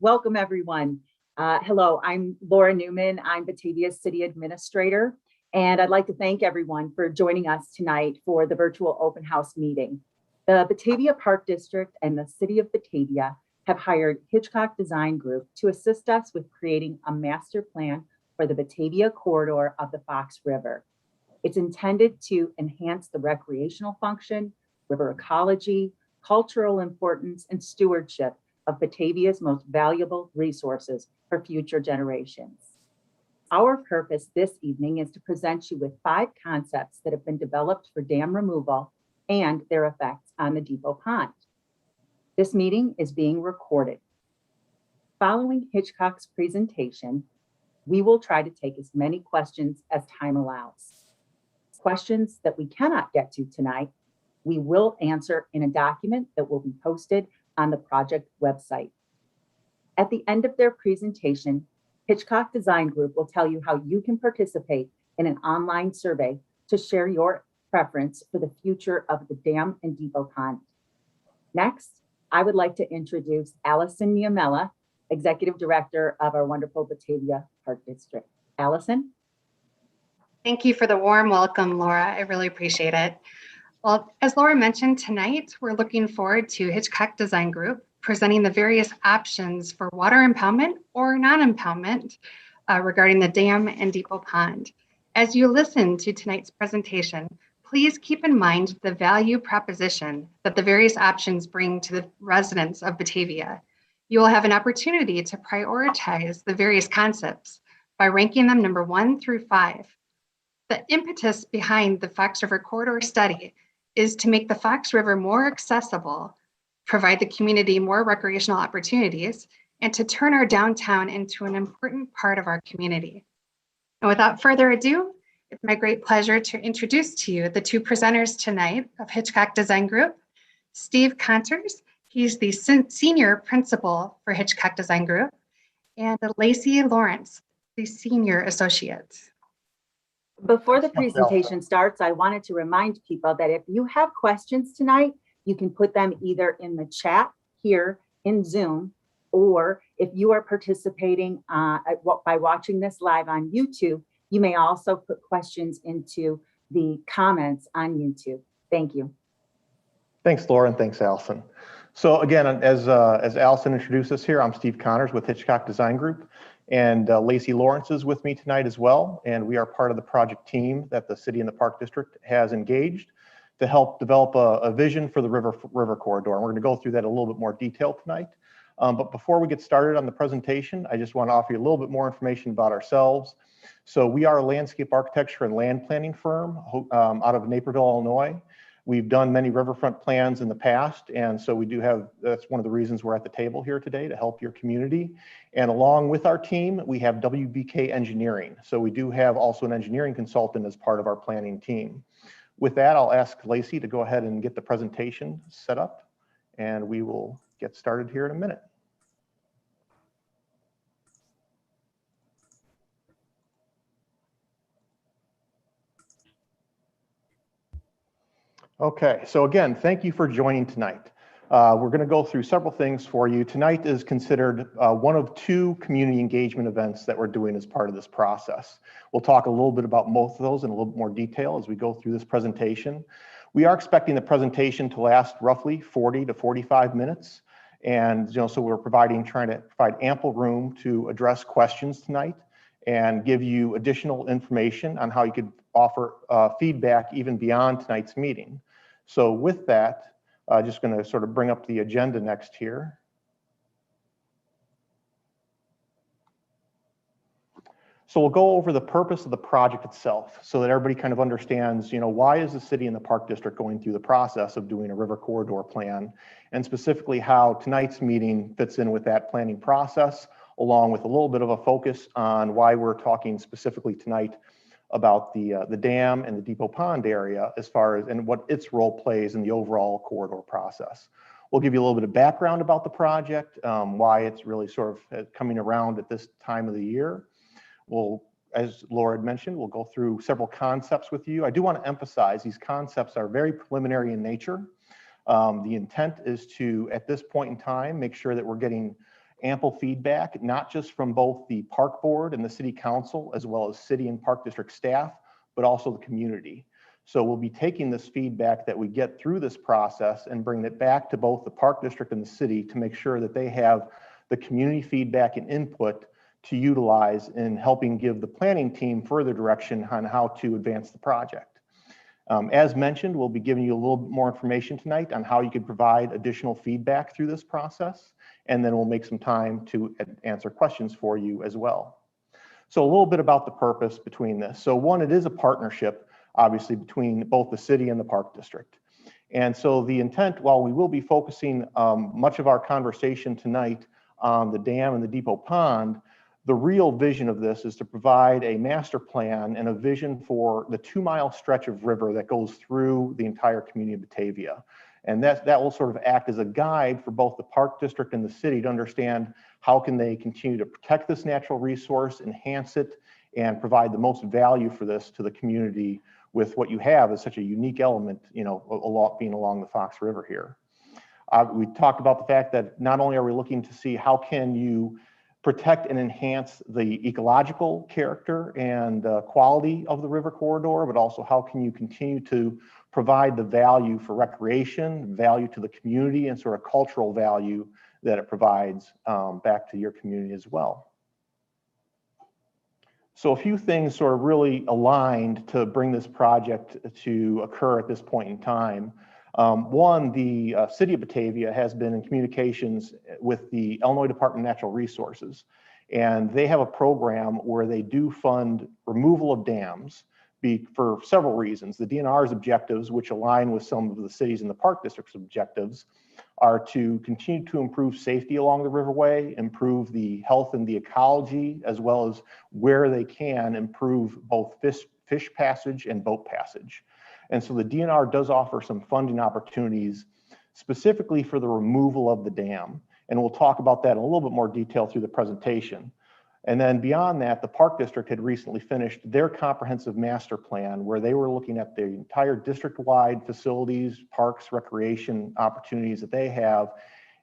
Welcome, everyone. Hello, I'm Laura Newman. I'm Batavia's City Administrator, and I'd like to thank everyone for joining us tonight for the virtual open house meeting. The Batavia Park District and the City of Batavia have hired Hitchcock Design Group to assist us with creating a master plan for the Batavia corridor of the Fox River. It's intended to enhance the recreational function, river ecology, cultural importance, and stewardship of Batavia's most valuable resources for future generations. Our purpose this evening is to present you with 5 concepts that have been developed for dam removal and their effects on the depot pond. This meeting is being recorded. Following Hitchcock's presentation, we will try to take as many questions as time allows. Questions that we cannot get to tonight, we will answer in a document that will be posted on the project website. At the end of their presentation, Hitchcock Design Group will tell you how you can participate in an online survey to share your preference for the future of the dam and depot pond. Next, I would like to introduce Allison Niamela, Executive Director of our wonderful Batavia Park District. Allison? Thank you for the warm welcome, Laura. I really appreciate it. Well, as Laura mentioned tonight, we're looking forward to Hitchcock Design Group presenting the various options for water impoundment or non-impoundment regarding the dam and depot pond. As you listen to tonight's presentation, please keep in mind the value proposition that the various options bring to the residents of Batavia. You will have an opportunity to prioritize the various concepts by ranking them number 1 through 5. The impetus behind the Fox River Corridor study is to make the Fox River more accessible, provide the community more recreational opportunities, and to turn our downtown into an important part of our community. And without further ado, it's my great pleasure to introduce to you the 2 presenters tonight of Hitchcock Design Group. Steve Conters, he's the Senior Principal for Hitchcock Design Group, and Lacey Lawrence, the Senior Associate. Before the presentation starts, I wanted to remind people that if you have questions tonight, you can put them either in the chat here in Zoom, or if you are participating by watching this live on YouTube, you may also put questions into the comments on YouTube. Thank you. Thanks, Laura, and thanks, Allison. So again, as Allison introduced us here, I'm Steve Connors with Hitchcock Design Group. And Lacey Lawrence is with me tonight as well. And we are part of the project team that the city and the Park District has engaged to help develop a vision for the river corridor. And we're going to go through that in a little bit more detail tonight. But before we get started on the presentation, I just want to offer you a little bit more information about ourselves. So we are a landscape architecture and land planning firm out of Naperville, Illinois. We've done many riverfront plans in the past, and so we do have, that's one of the reasons we're at the table here today, to help your community. And along with our team, we have WBK Engineering. So we do have also an engineering consultant as part of our planning team. With that, I'll ask Lacey to go ahead and get the presentation set up, and we will get started here in a minute. Okay, so again, thank you for joining tonight. We're going to go through several things for you. Tonight is considered one of 2 community engagement events that we're doing as part of this process. We'll talk a little bit about both of those in a little bit more detail as we go through this presentation. We are expecting the presentation to last roughly 40 to 45 minutes. And so we're trying to provide ample room to address questions tonight and give you additional information on how you could offer feedback even beyond tonight's meeting. So with that, just going to sort of bring up the agenda next here. So we'll go over the purpose of the project itself so that everybody kind of understands, why is the city and the Park District going through the process of doing a river corridor plan, and specifically how tonight's meeting fits in with that planning process, along with a little bit of a focus on why we're talking specifically tonight about the dam and the depot pond area as far as and what its role plays in the overall corridor process. We'll give you a little bit of background about the project, why it's really sort of coming around at this time of the year. We'll, as Laura had mentioned, we'll go through several concepts with you. I do want to emphasize these concepts are very preliminary in nature. The intent is to, at this point in time, make sure that we're getting ample feedback, not just from both the park board and the city council, as well as city and park district staff, but also the community. So we'll be taking this feedback that we get through this process and bringing it back to both the park district and the city to make sure that they have the community feedback and input to utilize in helping give the planning team further direction on how to advance the project. As mentioned, we'll be giving you a little bit more information tonight on how you could provide additional feedback through this process, and then we'll make some time to answer questions for you as well. So a little bit about the purpose between this. So one, it is a partnership, obviously, between both the city and the park district. And so the intent, while we will be focusing much of our conversation tonight on the dam and the depot pond, the real vision of this is to provide a master plan and a vision for the 2-mile stretch of river that goes through the entire community of Batavia. And that will sort of act as a guide for both the park district and the city to understand how can they continue to protect this natural resource, enhance it, and provide the most value for this to the community with what you have as such a unique element, you know, being along the Fox River here. We talked about the fact that not only are we looking to see how can you protect and enhance the ecological character and quality of the river corridor, but also how can you continue to provide the value for recreation, value to the community, and sort of cultural value that it provides back to your community as well. So a few things sort of really aligned to bring this project to occur at this point in time. One, the city of Batavia has been in communications with the Illinois Department of Natural Resources, and they have a program where they do fund removal of dams for several reasons. The DNR's objectives, which align with some of the cities and the park district's objectives, are to continue to improve safety along the riverway, improve the health and the ecology, as well as where they can improve both fish passage and boat passage. And so the DNR does offer some funding opportunities specifically for the removal of the dam. And we'll talk about that in a little bit more detail through the presentation. And then beyond that, the Park District had recently finished their comprehensive master plan where they were looking at the entire district-wide facilities, parks, recreation opportunities that they have,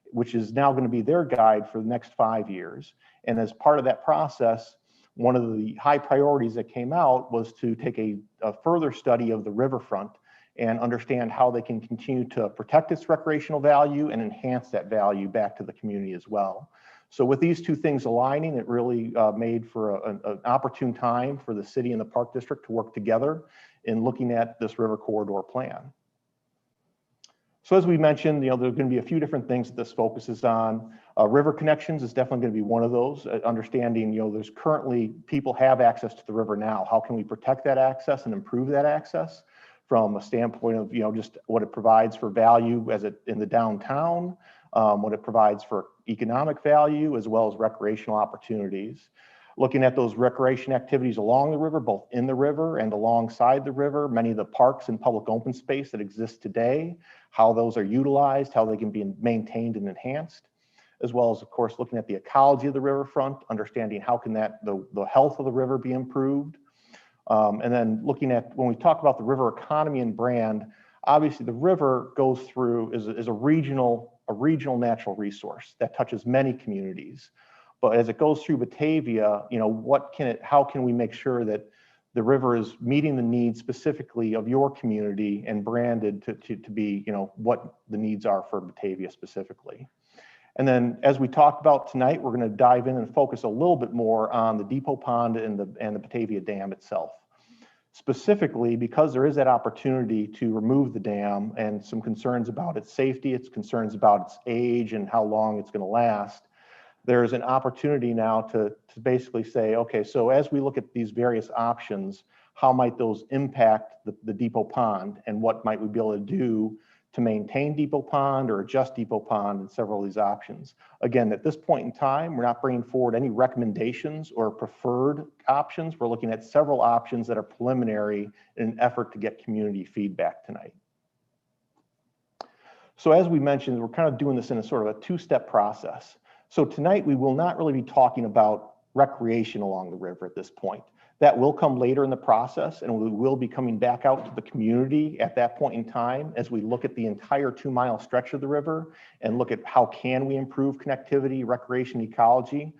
which is now going to be their guide for the next 5 years. And as part of that process, one of the high priorities that came out was to take a further study of the riverfront and understand how they can continue to protect its recreational value and enhance that value back to the community as well. So with these two things aligning, it really made for an opportune time for the city and the Park District to work together in looking at this river corridor plan. So as we mentioned, there's going to be a few different things that this focuses on. River connections is definitely going to be one of those. Understanding, there's currently people have access to the river now. How can we protect that access and improve that access from a standpoint of, just what it provides for value in the downtown, what it provides for economic value, as well as recreational opportunities. Looking at those recreation activities along the river, both in the river and alongside the river, many of the parks and public open space that exist today, how those are utilized, how they can be maintained and enhanced, as well as, of course, looking at the ecology of the riverfront, understanding how can the health of the river be improved. And then looking at, when we talk about the river economy and brand, obviously the river goes through, is a regional natural resource that touches many communities. But as it goes through Batavia, how can we make sure that the river is meeting the needs specifically of your community and branded to be, what the needs are for Batavia specifically. And then as we talked about tonight, we're going to dive in and focus a little bit more on the depot pond and the Batavia Dam itself. Specifically, because there is that opportunity to remove the dam and some concerns about its safety, its concerns about its age and how long it's going to last, there's an opportunity now to basically say, okay, so as we look at these various options, how might those impact the depot pond, and what might we be able to do to maintain depot pond or adjust depot pond and several of these options. Again, at this point in time, we're not bringing forward any recommendations or preferred options. We're looking at several options that are preliminary in an effort to get community feedback tonight. So as we mentioned, we're kind of doing this in a sort of a two-step process. So tonight we will not really be talking about recreation along the river at this point. That will come later in the process, and we will be coming back out to the community at that point in time as we look at the entire 2-mile stretch of the river and look at how can we improve connectivity, recreation, ecology.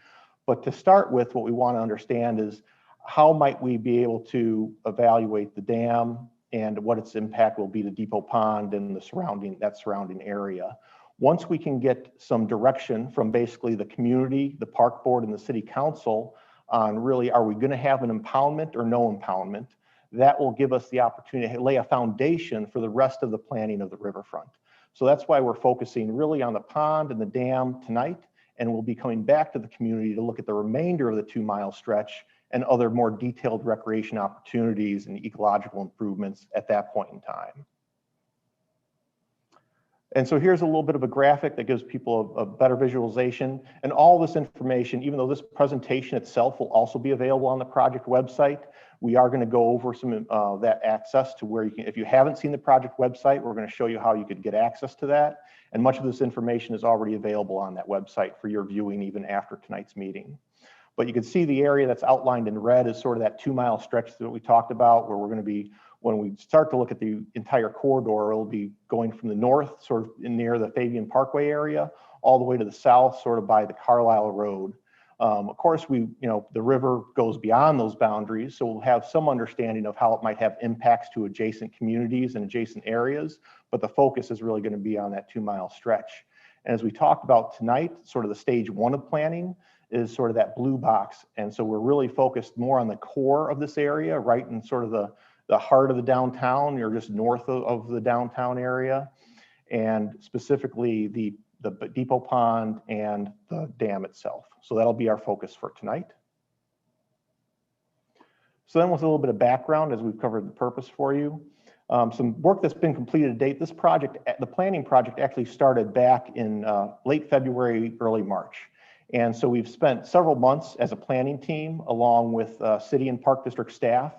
But to start with, what we want to understand is how might we be able to evaluate the dam and what its impact will be to Depot Pond and the surrounding area. Once we can get some direction from basically the community, the park board, and the city council on really, are we going to have an impoundment or no impoundment? That will give us the opportunity to lay a foundation for the rest of the planning of the riverfront. So that's why we're focusing really on the pond and the dam tonight, and we'll be coming back to the community to look at the remainder of the 2-mile stretch and other more detailed recreation opportunities and ecological improvements at that point in time. And so here's a little bit of a graphic that gives people a better visualization. And all this information, even though this presentation itself will also be available on the project website, we are going to go over some that access to where you can, if you haven't seen the project website, we're going to show you how you could get access to that. And much of this information is already available on that website for your viewing even after tonight's meeting. But you can see the area that's outlined in red is sort of that 2-mile stretch that we talked about, where we're going to be, when we start to look at the entire corridor, it'll be going from the north, sort of near the Fabian Parkway area, all the way to the south, sort of by the Carlisle Road. Of course, the river goes beyond those boundaries, so we'll have some understanding of how it might have impacts to adjacent communities and adjacent areas, but the focus is really going to be on that 2-mile stretch. And as we talked about tonight, sort of the stage 1 of planning is sort of that blue box. And so we're really focused more on the core of this area, right in sort of the heart of the downtown, or just north of the downtown area, and specifically the Depot Pond and the dam itself. So that'll be our focus for tonight. So then with a little bit of background, as we've covered the purpose for you, some work that's been completed to date. This project, the planning project, actually started back in late February, early March. And so we've spent several months as a planning team, along with city and park district staff,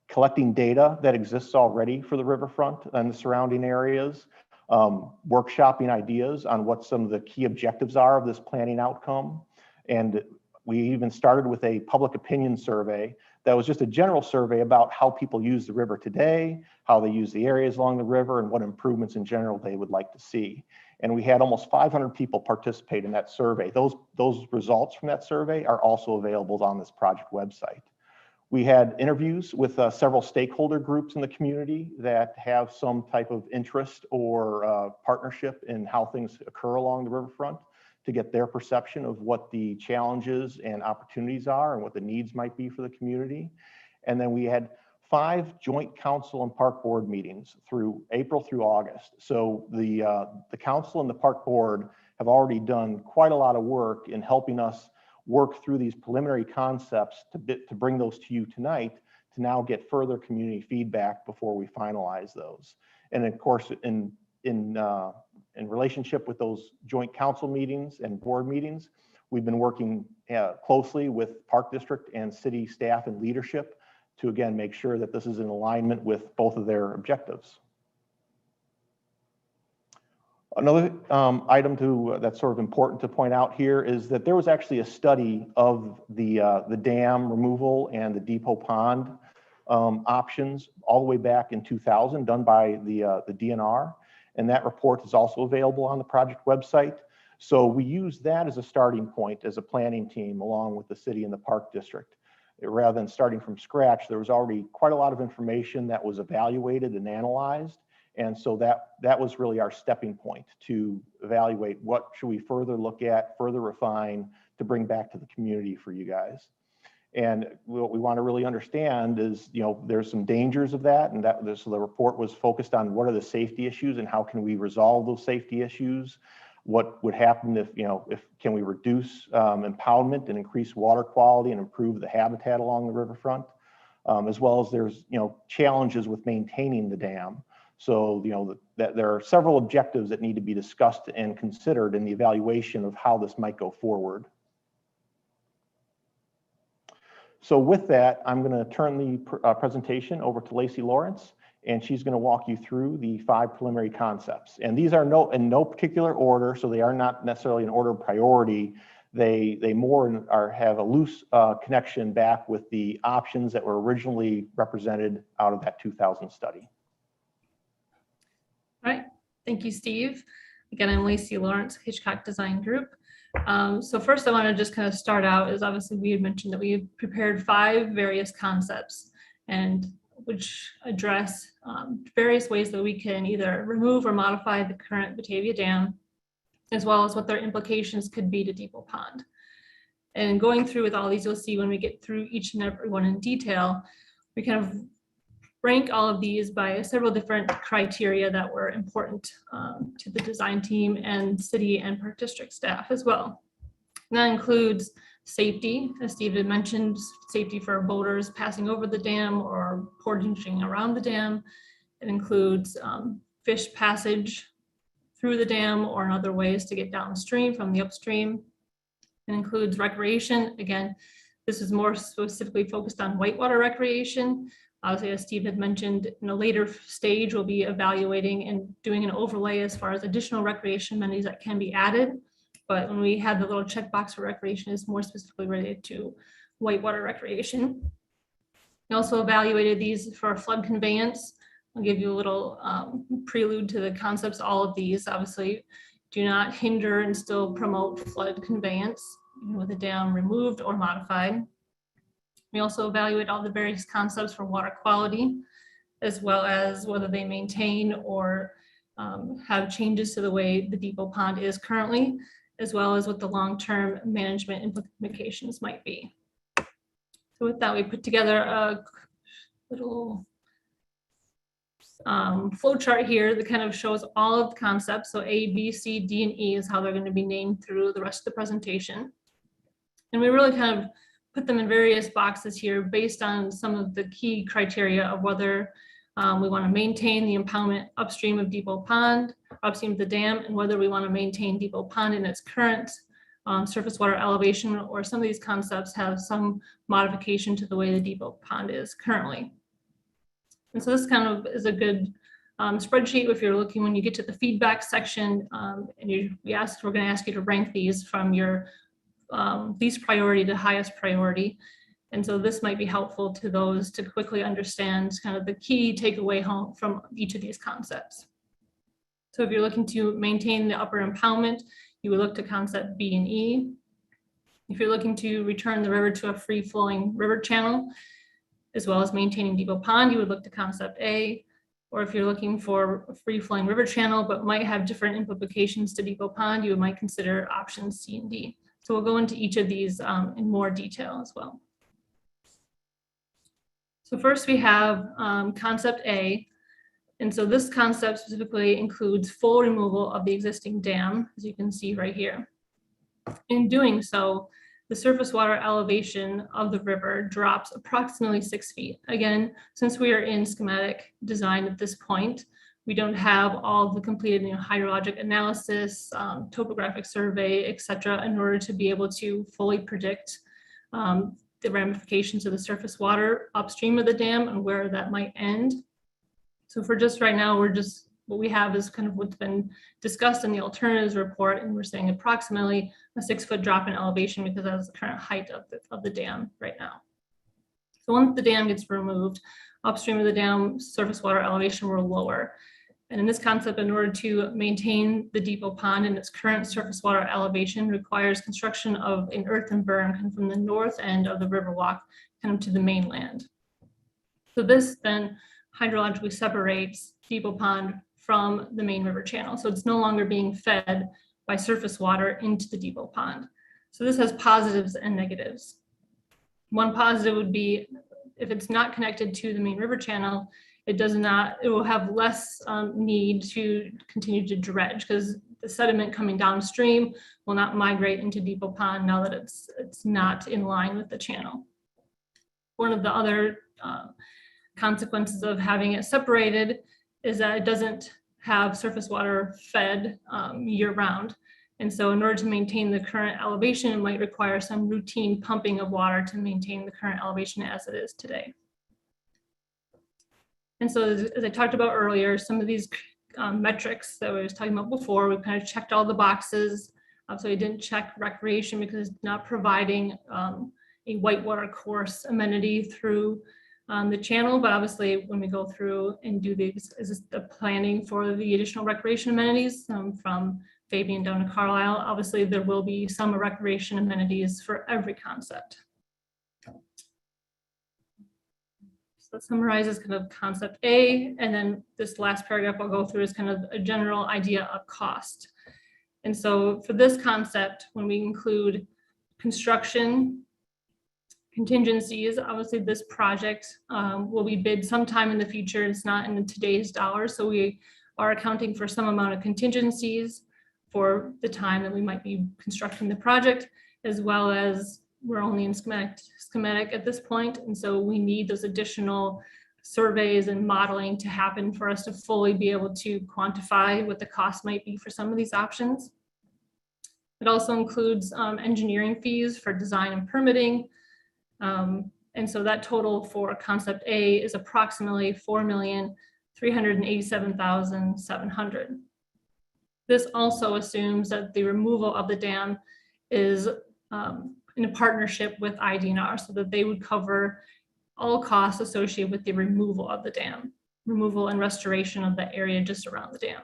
collecting data that exists already for the riverfront and the surrounding areas, workshopping ideas on what some of the key objectives are of this planning outcome. And we even started with a public opinion survey that was just a general survey about how people use the river today, how they use the areas along the river, and what improvements in general they would like to see. And we had almost 500 people participate in that survey. Those results from that survey are also available on this project website. We had interviews with several stakeholder groups in the community that have some type of interest or partnership in how things occur along the riverfront, to get their perception of what the challenges and opportunities are and what the needs might be for the community. And then we had 5 joint council and park board meetings through April through August. So the council and the park board have already done quite a lot of work in helping us work through these preliminary concepts to bring those to you tonight, to now get further community feedback before we finalize those. And of course, in relationship with those joint council meetings and board meetings, we've been working closely with park district and city staff and leadership to, again, make sure that this is in alignment with both of their objectives. Another item that's sort of important to point out here is that there was actually a study of the dam removal and the Depot Pond options all the way back in 2000, done by the DNR, and that report is also available on the project website. So we use that as a starting point as a planning team, along with the city and the park district. Rather than starting from scratch, there was already quite a lot of information that was evaluated and analyzed. And so that was really our stepping point to evaluate what should we further look at, further refine, to bring back to the community for you guys. And what we want to really understand is, there's some dangers of that, and so the report was focused on what are the safety issues and how can we resolve those safety issues. What would happen if can we reduce impoundment and increase water quality and improve the habitat along the riverfront, as well as there's challenges with maintaining the dam. So that there are several objectives that need to be discussed and considered in the evaluation of how this might go forward. So with that, I'm going to turn the presentation over to Lacey Lawrence, and she's going to walk you through the 5 preliminary concepts. And these are in no particular order, so they are not necessarily in order of priority. they more have a loose connection back with the options that were originally represented out of that 2000 study. All right, thank you, Steve. Again, I'm Lacey Lawrence, Hitchcock Design Group. So first I want to just kind of start out is obviously we had mentioned that we had prepared 5 various concepts and which address various ways that we can either remove or modify the current Batavia Dam, as well as what their implications could be to Depot Pond. And going through with all these, you'll see when we get through each and every one in detail, we kind of rank all of these by several different criteria that were important to the design team and city and park district staff as well. And that includes safety, as Steve had mentioned, safety for boaters passing over the dam or portaging around the dam. It includes fish passage through the dam or in other ways to get downstream from the upstream. It includes recreation. Again, this is more specifically focused on whitewater recreation. Obviously, as Steve had mentioned, in a later stage, we'll be evaluating and doing an overlay as far as additional recreation amenities that can be added. But when we had the little checkbox for recreation, is more specifically related to whitewater recreation. We also evaluated these for flood conveyance. I'll give you a little prelude to the concepts. All of these obviously do not hinder and still promote flood conveyance, even with the dam removed or modified. We also evaluate all the various concepts for water quality, as well as whether they maintain or have changes to the way the Depot Pond is currently, as well as what the long-term management implications might be. So with that, we put together a little flow chart here that kind of shows all of the concepts. So A, B, C, D, and E is how they're going to be named through the rest of the presentation. And we really kind of put them in various boxes here based on some of the key criteria of whether we want to maintain the impoundment upstream of Depot Pond, upstream of the dam, and whether we want to maintain Depot Pond in its current surface water elevation, or some of these concepts have some modification to the way the Depot Pond is currently. And so this kind of is a good spreadsheet if you're looking when you get to the feedback section, and we're going to ask you to rank these from your least priority to highest priority. And so this might be helpful to those to quickly understand kind of the key takeaway home from each of these concepts. So if you're looking to maintain the upper impoundment, you would look to concept B and E. If you're looking to return the river to a free-flowing river channel, as well as maintaining Depot Pond, you would look to concept A. Or if you're looking for a free-flowing river channel, but might have different implications to Depot Pond, you might consider options C and D. So we'll go into each of these in more detail as well. So first we have concept A. And so this concept specifically includes full removal of the existing dam, as you can see right here. In doing so, the surface water elevation of the river drops approximately 6 feet. Again, since we are in schematic design at this point, we don't have all the completed hydrologic analysis, topographic survey, et cetera, in order to be able to fully predict the ramifications of the surface water upstream of the dam and where that might end. So for just right now, what we have is kind of what's been discussed in the alternatives report, and we're saying approximately a 6-foot drop in elevation because that is the current height of the dam right now. So once the dam gets removed, upstream of the dam, surface water elevation will lower. And in this concept, in order to maintain the Depot Pond in its current surface water elevation, requires construction of an earthen berm kind of from the north end of the Riverwalk kind of to the mainland. So this then hydrologically separates Depot Pond from the main river channel. So it's no longer being fed by surface water into the Depot Pond. So this has positives and negatives. One positive would be if it's not connected to the main river channel, it will have less need to continue to dredge because the sediment coming downstream will not migrate into Depot Pond now that it's not in line with the channel. One of the other consequences of having it separated is that it doesn't have surface water fed year round. And so in order to maintain the current elevation, it might require some routine pumping of water to maintain the current elevation as it is today. And so as I talked about earlier, some of these metrics that I was talking about before, we've kind of checked all the boxes So I didn't check recreation because it's not providing a whitewater course amenity through the channel, but obviously when we go through and do the planning for the additional recreation amenities from Fabian down to Carlisle, obviously there will be some recreation amenities for every concept. So that summarizes kind of concept A, and then this last paragraph I'll go through is kind of a general idea of cost. And so for this concept, when we include construction contingencies, obviously this project will be bid sometime in the future. It's not in today's dollars, so we are accounting for some amount of contingencies for the time that we might be constructing the project, as well as we're only in schematic at this point, and so we need those additional surveys and modeling to happen for us to fully be able to quantify what the cost might be for some of these options. It also includes engineering fees for design and permitting. And so that total for concept A is approximately $4,387,700. This also assumes that the removal of the dam is in a partnership with Idnr, so that they would cover all costs associated with the removal of the dam, removal and restoration of the area just around the dam.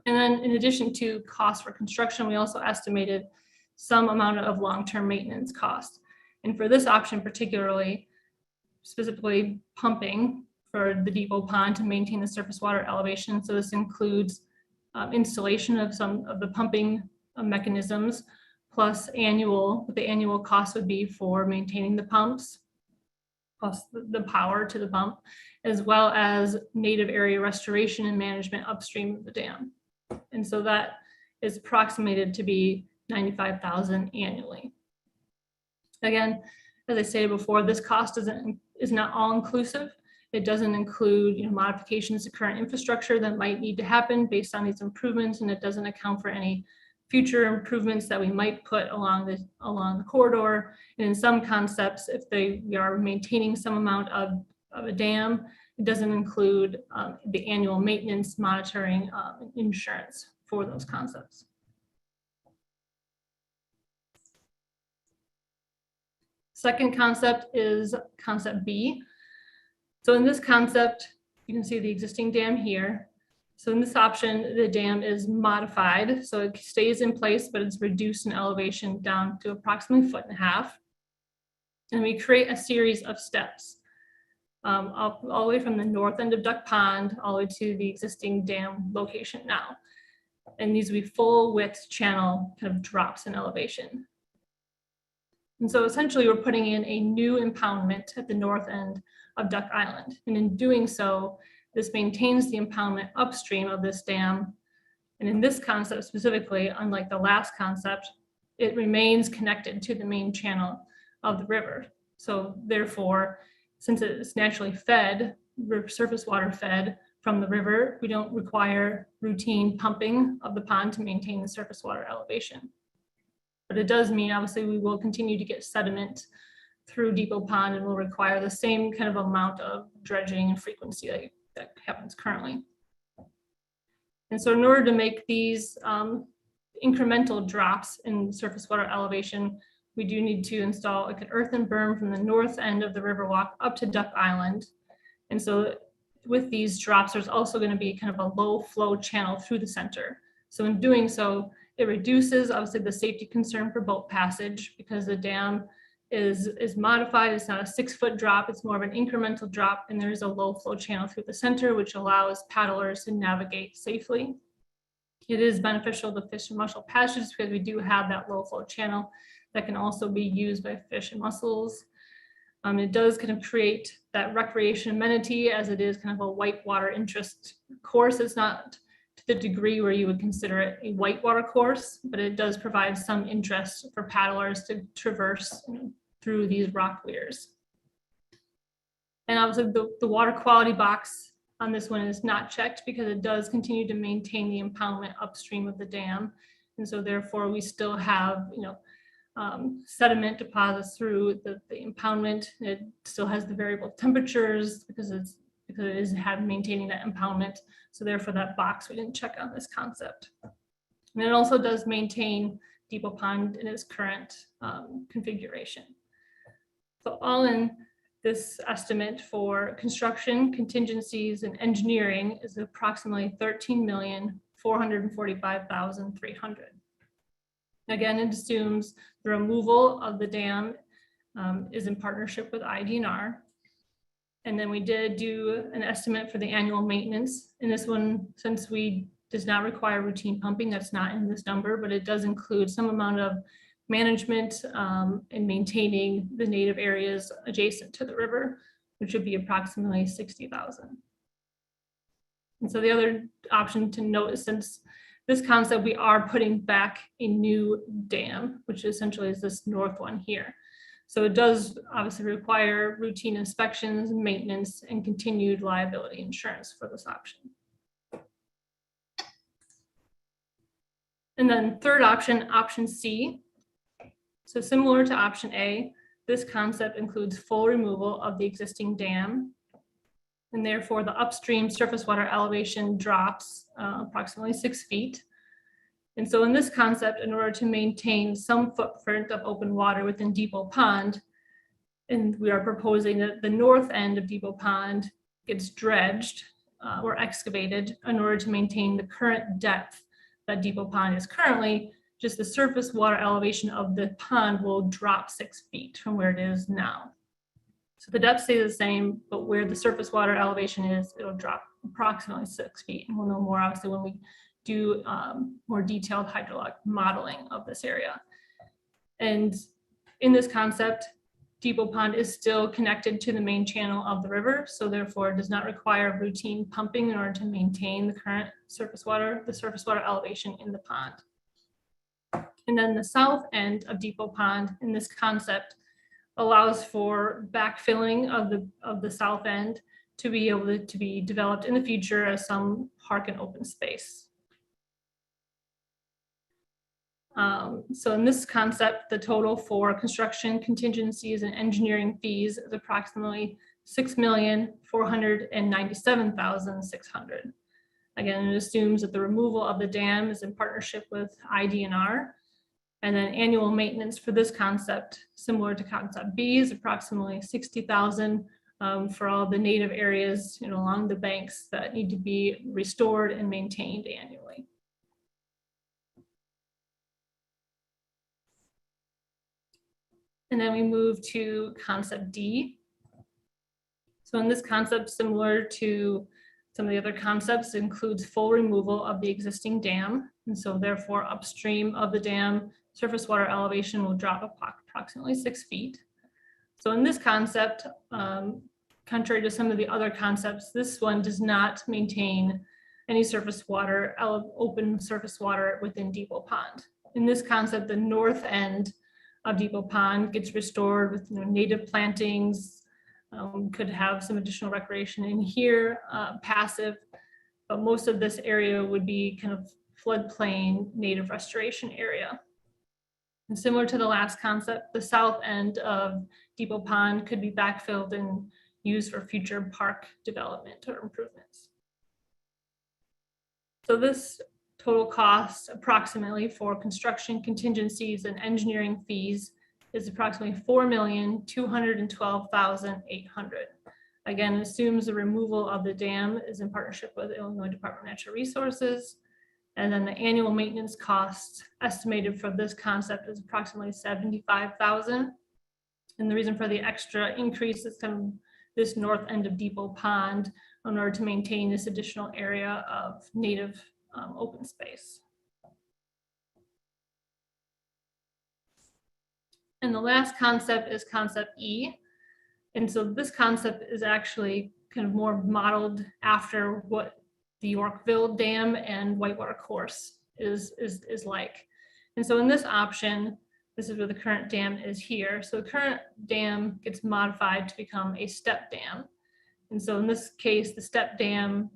And then in addition to costs for construction, we also estimated some amount of long-term maintenance costs. And for this option particularly, specifically pumping for the depot pond to maintain the surface water elevation. So this includes installation of some of the pumping mechanisms, plus the annual cost would be for maintaining the pumps, plus the power to the pump, as well as native area restoration and management upstream of the dam. And so that is approximated to be $95,000 annually. Again, as I stated before, this cost is not all inclusive. It doesn't include modifications to current infrastructure that might need to happen based on these improvements, and it doesn't account for any future improvements that we might put along the corridor. And in some concepts, if we are maintaining some amount of a dam, it doesn't include the annual maintenance, monitoring, insurance for those concepts. Second concept is concept B. So in this concept, you can see the existing dam here. So in this option, the dam is modified. So it stays in place, but it's reduced in elevation down to approximately 1.5 feet. And we create a series of steps all the way from the north end of Duck Pond all the way to the existing dam location now. And these will be full width channel kind of drops in elevation. And so essentially we're putting in a new impoundment at the north end of Duck Island. And in doing so, this maintains the impoundment upstream of this dam. And in this concept specifically, unlike the last concept, it remains connected to the main channel of the river. So therefore, since it's naturally fed, surface water fed from the river, we don't require routine pumping of the pond to maintain the surface water elevation. But it does mean, obviously, we will continue to get sediment through Depot Pond and will require the same kind of amount of dredging and frequency that happens currently. And so in order to make these incremental drops in surface water elevation, we do need to install like an earthen berm from the north end of the Riverwalk up to Duck Island. And so with these drops, there's also going to be kind of a low flow channel through the center. So in doing so, it reduces obviously the safety concern for boat passage because the dam is modified. It's not a 6-foot drop, it's more of an incremental drop, and there's a low flow channel through the center, which allows paddlers to navigate safely. It is beneficial to fish and mussel passages because we do have that low flow channel that can also be used by fish and mussels. It does kind of create that recreation amenity as it is kind of a whitewater interest course. It's not to the degree where you would consider it a whitewater course, but it does provide some interest for paddlers to traverse through these rock weirs. And obviously the water quality box on this one is not checked because it does continue to maintain the impoundment upstream of the dam. And so therefore we still have, sediment deposits through the impoundment. It still has the variable temperatures because it is maintaining that impoundment. So therefore that box we didn't check on this concept. And it also does maintain Depot Pond in its current configuration. So all in, this estimate for construction, contingencies, and engineering is approximately $13,445,300. Again, it assumes the removal of the dam is in partnership with Idnr. And then we did do an estimate for the annual maintenance. And this one, since we does not require routine pumping, that's not in this number, but it does include some amount of management and maintaining the native areas adjacent to the river, which would be approximately $60,000. And so the other option to note is, since this concept, we are putting back a new dam, which essentially is this north one here. So it does obviously require routine inspections, maintenance, and continued liability insurance for this option. And then third option, option C. So similar to option A, this concept includes full removal of the existing dam, and therefore the upstream surface water elevation drops approximately 6 feet. And so in this concept, in order to maintain some footprint of open water within Depot Pond, and we are proposing that the north end of Depot Pond gets dredged or excavated in order to maintain the current depth that Depot Pond is currently. Just the surface water elevation of the pond will drop 6 feet from where it is now. So the depth stays the same, but where the surface water elevation is, it'll drop approximately 6 feet. And we'll know more obviously when we do more detailed hydrologic modeling of this area. And in this concept, Depot Pond is still connected to the main channel of the river, so therefore it does not require routine pumping in order to maintain the current surface water elevation in the pond. And then the south end of Depot Pond in this concept allows for backfilling of the south end to be able to be developed in the future as some park and open space. So in this concept, the total for construction contingencies and engineering fees is approximately $6,497,600. Again, it assumes that the removal of the dam is in partnership with Idnr. And then annual maintenance for this concept, similar to concept B, is approximately $60,000 for all the native areas along the banks that need to be restored and maintained annually. And then we move to concept D. So in this concept, similar to some of the other concepts, includes full removal of the existing dam. And so therefore upstream of the dam, surface water elevation will drop approximately 6 feet. So in this concept, contrary to some of the other concepts, this one does not maintain any surface water, open surface water within Depot Pond. In this concept, the north end of Depot Pond gets restored with native plantings, could have some additional recreation in here, passive, but most of this area would be kind of floodplain native restoration area. And similar to the last concept, the south end of Depot Pond could be backfilled and used for future park development or improvements. So this total cost approximately for construction contingencies and engineering fees is approximately $4,212,800. Again, it assumes the removal of the dam is in partnership with Illinois Department of Natural Resources. And then the annual maintenance costs estimated for this concept is approximately $75,000. And the reason for the extra increase is kind of this north end of Depot Pond in order to maintain this additional area of native open space. And the last concept is concept E. And so this concept is actually kind of more modeled after what the Yorkville Dam and Whitewater Course is like. And so in this option, this is where the current dam is here. So the current dam gets modified to become a step dam. And so in this case, the step dam,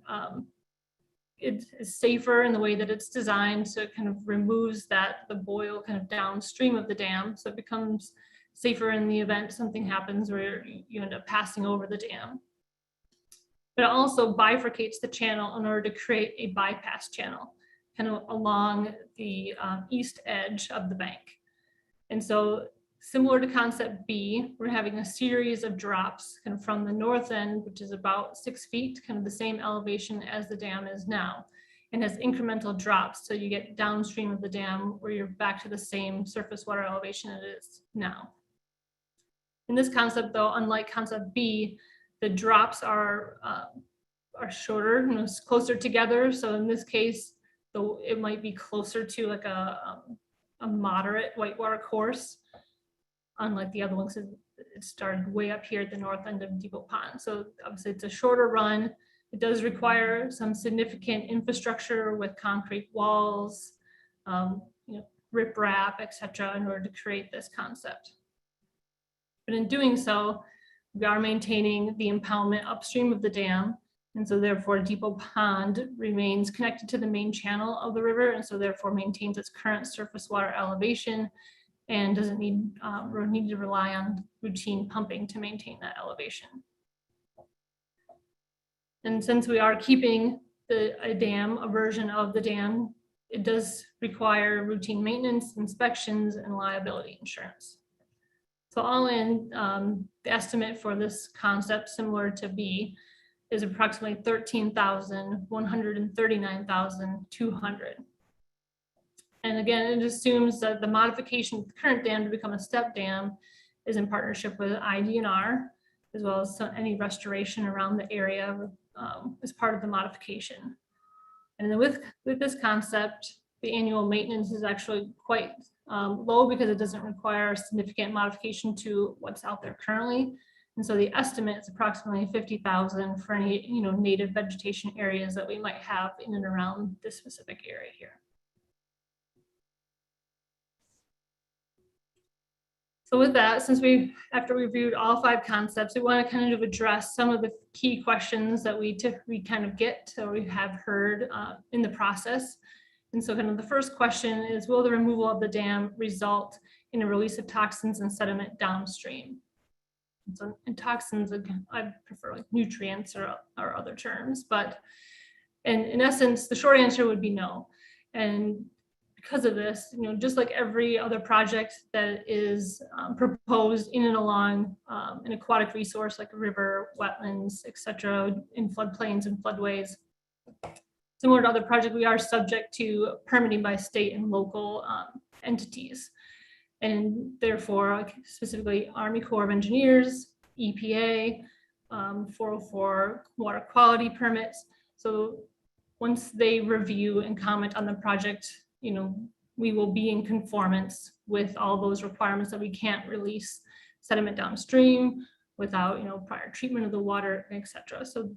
it is safer in the way that it's designed. So it kind of removes the boil kind of downstream of the dam. So it becomes safer in the event something happens where you end up passing over the dam. But it also bifurcates the channel in order to create a bypass channel, kind of along the east edge of the bank. And so similar to concept B, we're having a series of drops kind of from the north end, which is about 6 feet, kind of the same elevation as the dam is now, and has incremental drops. So you get downstream of the dam where you're back to the same surface water elevation it is now. In this concept though, unlike concept B, the drops are shorter, you know, closer together. So in this case, though, it might be closer to like a moderate whitewater course, unlike the other ones. It started way up here at the north end of Depot Pond. So obviously it's a shorter run. It does require some significant infrastructure with concrete walls, riprap, etc., in order to create this concept. But in doing so, we are maintaining the impoundment upstream of the dam. And so therefore Depot Pond remains connected to the main channel of the river. And so therefore maintains its current surface water elevation and doesn't need to rely on routine pumping to maintain that elevation. And since we are keeping a version of the dam, it does require routine maintenance, inspections, and liability insurance. So all in, the estimate for this concept, similar to B, is approximately $13,139,200. And again, it assumes that the modification of the current dam to become a step dam is in partnership with Idnr, as well as any restoration around the area as part of the modification. And then with this concept, the annual maintenance is actually quite low because it doesn't require significant modification to what's out there currently. And so the estimate is approximately $50,000 for any native vegetation areas that we might have in and around this specific area here. So with that, after we reviewed all 5 concepts, we want to kind of address some of the key questions that we kind of get or we have heard in the process. And so kind of the first question is, will the removal of the dam result in a release of toxins and sediment downstream? So in toxins, again, I prefer like nutrients or other terms, but in essence, the short answer would be no. And because of this, just like every other project that is proposed in and along an aquatic resource like a river, wetlands, etc., in floodplains and floodways, similar to other projects, we are subject to permitting by state and local entities. And therefore, specifically Army Corps of Engineers, EPA, 404 water quality permits. So once they review and comment on the project, we will be in conformance with all those requirements that we can't release sediment downstream without, prior treatment of the water, etc. So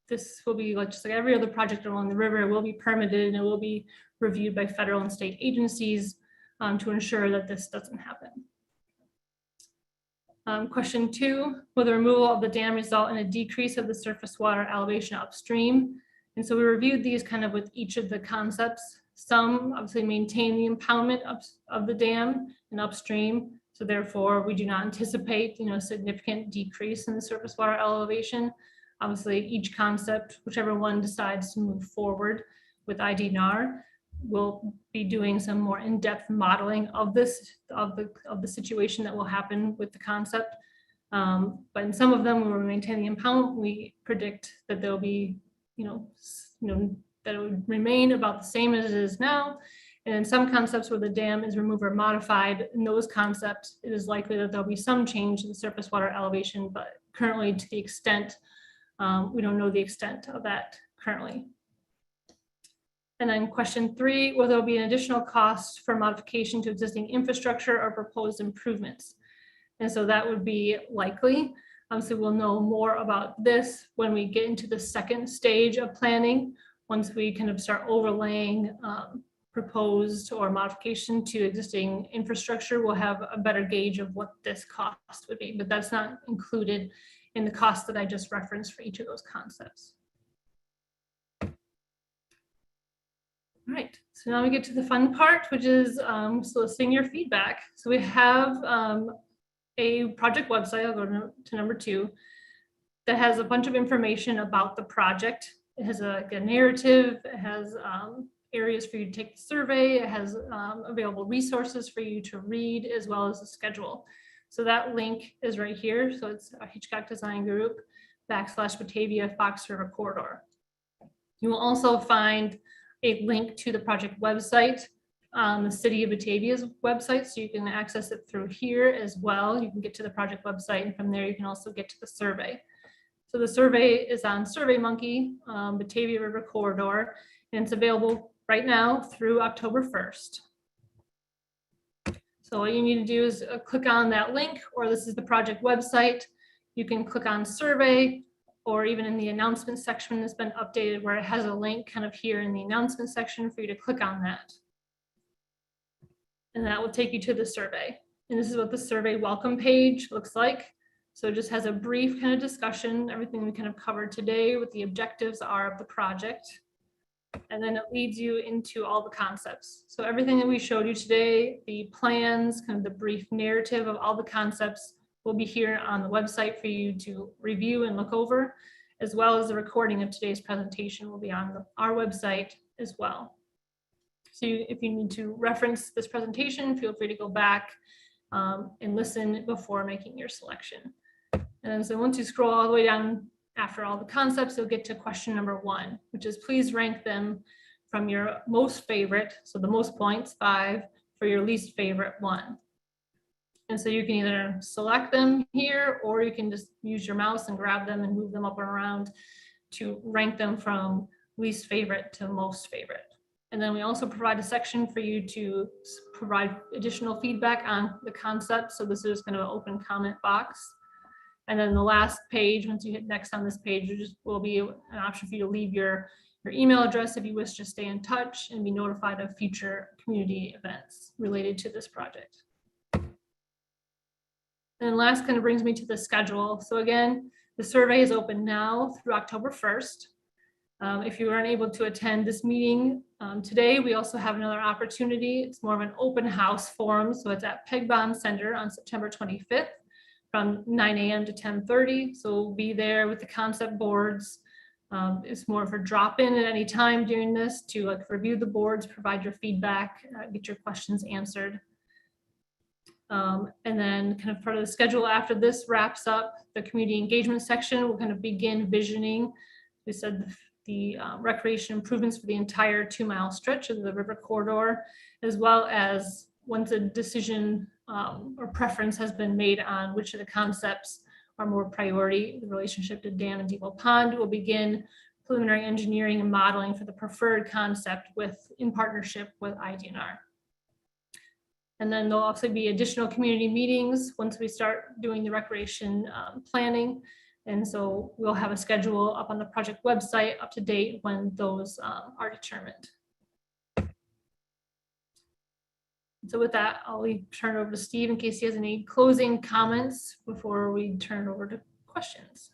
this will be just like every other project along the river. It will be permitted and it will be reviewed by federal and state agencies to ensure that this doesn't happen. Question 2, will the removal of the dam result in a decrease of the surface water elevation upstream? And so we reviewed these kind of with each of the concepts. Some obviously maintain the impoundment of the dam and upstream. So therefore, we do not anticipate, significant decrease in the surface water elevation. Obviously, each concept, whichever one decides to move forward with Idnr, will be doing some more in-depth modeling of the situation that will happen with the concept. But in some of them, we will maintain the impoundment. We predict that there'll be, that it would remain about the same as it is now. And in some concepts where the dam is removed or modified, in those concepts, it is likely that there'll be some change in the surface water elevation, but currently to the extent, we don't know the extent of that currently. And then question 3, will there be an additional cost for modification to existing infrastructure or proposed improvements? And so that would be likely. Obviously, we'll know more about this when we get into the second stage of planning. Once we kind of start overlaying proposed or modification to existing infrastructure, we'll have a better gauge of what this cost would be, but that's not included in the cost that I just referenced for each of those concepts. All right, so now we get to the fun part, which is soliciting your feedback. So we have a project website, I'll go to number 2, that has a bunch of information about the project. It has a narrative, it has areas for you to take the survey. It has available resources for you to read, as well as a schedule. So that link is right here. So it's a Hitchcock Design Group /Batavia Fox River Corridor. You will also find a link to the project website on the City of Batavia's website, so you can access it through here as well. You can get to the project website, and from there you can also get to the survey. So the survey is on SurveyMonkey, Batavia River Corridor, and it's available right now through October 1st. So what you need to do is click on that link, or this is the project website. You can click on survey, or even in the announcement section that's been updated where it has a link kind of here in the announcement section for you to click on that. And that will take you to the survey. And this is what the survey welcome page looks like. So it just has a brief kind of discussion, everything we kind of covered today, what the objectives are of the project. And then it leads you into all the concepts. So everything that we showed you today, the plans, kind of the brief narrative of all the concepts will be here on the website for you to review and look over, as well as the recording of today's presentation will be on our website as well. So if you need to reference this presentation, feel free to go back and listen before making your selection. And so once you scroll all the way down after all the concepts, you'll get to question number 1, which is please rank them from your most favorite, so the most points, 5, for your least favorite 1. And so you can either select them here, or you can just use your mouse and grab them and move them up and around to rank them from least favorite to most favorite. And then we also provide a section for you to provide additional feedback on the concept. So this is kind of an open comment box. And then the last page, once you hit next on this page, there just will be an option for you to leave your email address if you wish to stay in touch and be notified of future community events related to this project. And then last kind of brings me to the schedule. So again, the survey is open now through October 1st. If you aren't able to attend this meeting today, we also have another opportunity. It's more of an open house forum. So it's at Pegbon Center on September 25th from 9 a.m. to 10:30. So we'll be there with the concept boards. It's more of a drop-in at any time during this to review the boards, provide your feedback, get your questions answered. And then kind of part of the schedule after this wraps up, the community engagement section will kind of begin visioning. We said the recreation improvements for the entire 2-mile stretch of the river corridor, as well as once a decision or preference has been made on which of the concepts are more priority, the relationship to dam and Depot Pond will begin preliminary engineering and modeling for the preferred concept in partnership with Idnr. And then there'll also be additional community meetings once we start doing the recreation planning. And so we'll have a schedule up on the project website up to date when those are determined. So with that, I'll turn it over to Steve in case he has any closing comments before we turn over to questions.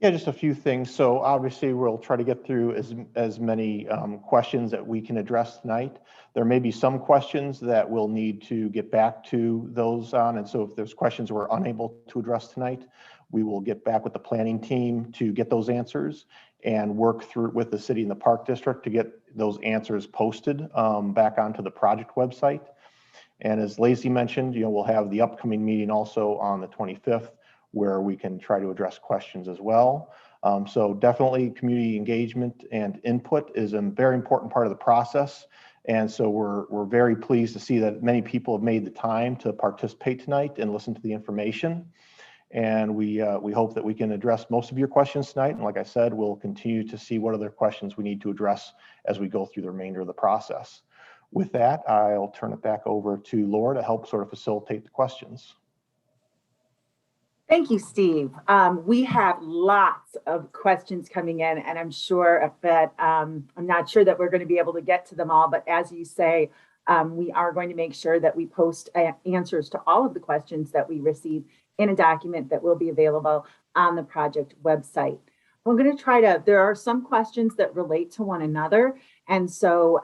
Yeah, just a few things. So obviously we'll try to get through as many questions that we can address tonight. There may be some questions that we'll need to get back to those on. And so if there's questions we're unable to address tonight, we will get back with the planning team to get those answers and work through with the city and the park district to get those answers posted back onto the project website. And as Lacey mentioned, we'll have the upcoming meeting also on the 25th where we can try to address questions as well. So definitely community engagement and input is a very important part of the process. And so we're very pleased to see that many people have made the time to participate tonight and listen to the information. And we hope that we can address most of your questions tonight. And like I said, we'll continue to see what other questions we need to address as we go through the remainder of the process. With that, I'll turn it back over to Laura to help sort of facilitate the questions. Thank you, Steve. We have lots of questions coming in, and I'm sure that I'm not sure that we're going to be able to get to them all, but as you say, we are going to make sure that we post answers to all of the questions that we receive in a document that will be available on the project website. We're going to there are some questions that relate to one another. And so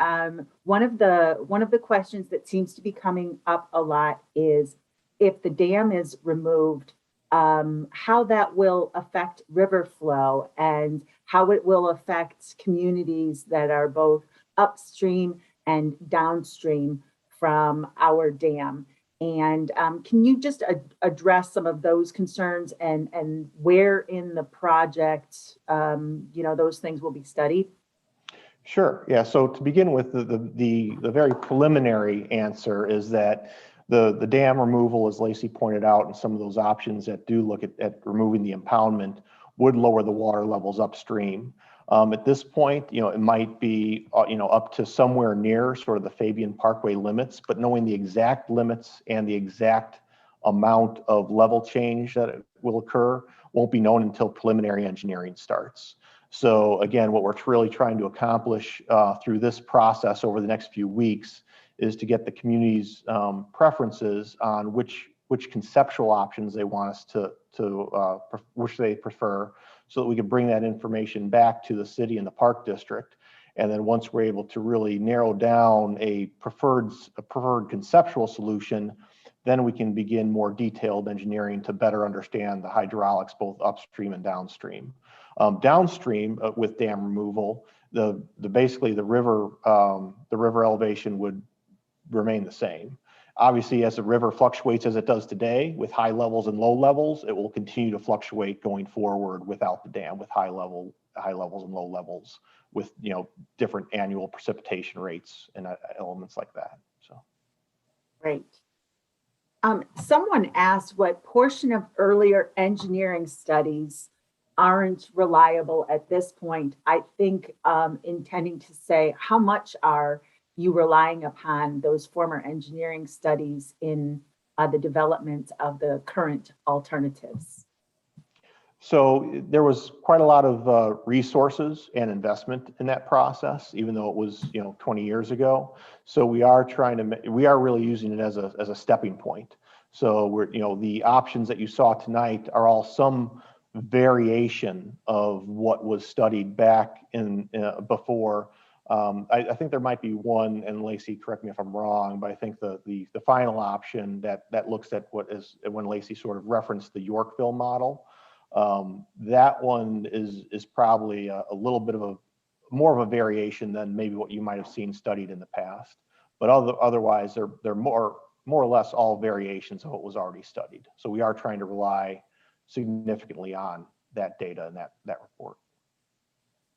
one of the questions that seems to be coming up a lot is if the dam is removed, how that will affect river flow and how it will affect communities that are both upstream and downstream from our dam. And can you just address some of those concerns and where in the project, those things will be studied? Sure. Yeah. So to begin with, the very preliminary answer is that the dam removal, as Lacey pointed out, and some of those options that do look at removing the impoundment would lower the water levels upstream. At this point, it might be, up to somewhere near sort of the Fabian Parkway limits, but knowing the exact limits and the exact amount of level change that will occur won't be known until preliminary engineering starts. So again, what we're really trying to accomplish through this process over the next few weeks is to get the community's preferences on which conceptual options they want us which they prefer, so that we can bring that information back to the city and the park district. And then once we're able to really narrow down a preferred conceptual solution, then we can begin more detailed engineering to better understand the hydraulics, both upstream and downstream. Downstream with dam removal, basically the river elevation would remain the same. Obviously, as the river fluctuates as it does today with high levels and low levels, it will continue to fluctuate going forward without the dam, with high levels and low levels, with different annual precipitation rates and elements like that. So, Great. Someone asked what portion of earlier engineering studies aren't reliable at this point. I think intending to say, how much are you relying upon those former engineering studies in the development of the current alternatives? So there was quite a lot of resources and investment in that process, even though it was 20 years ago. So we are really using it as a stepping point. So we're the options that you saw tonight are all some variation of what was studied back in before. I think there might be one, and Lacey, correct me if I'm wrong, but I think the final option that looks at what is, when Lacey sort of referenced the Yorkville model, that one is probably a little bit of more of a variation than maybe what you might have seen studied in the past. But otherwise, they're more or less all variations of what was already studied. So we are trying to rely significantly on that data and that report.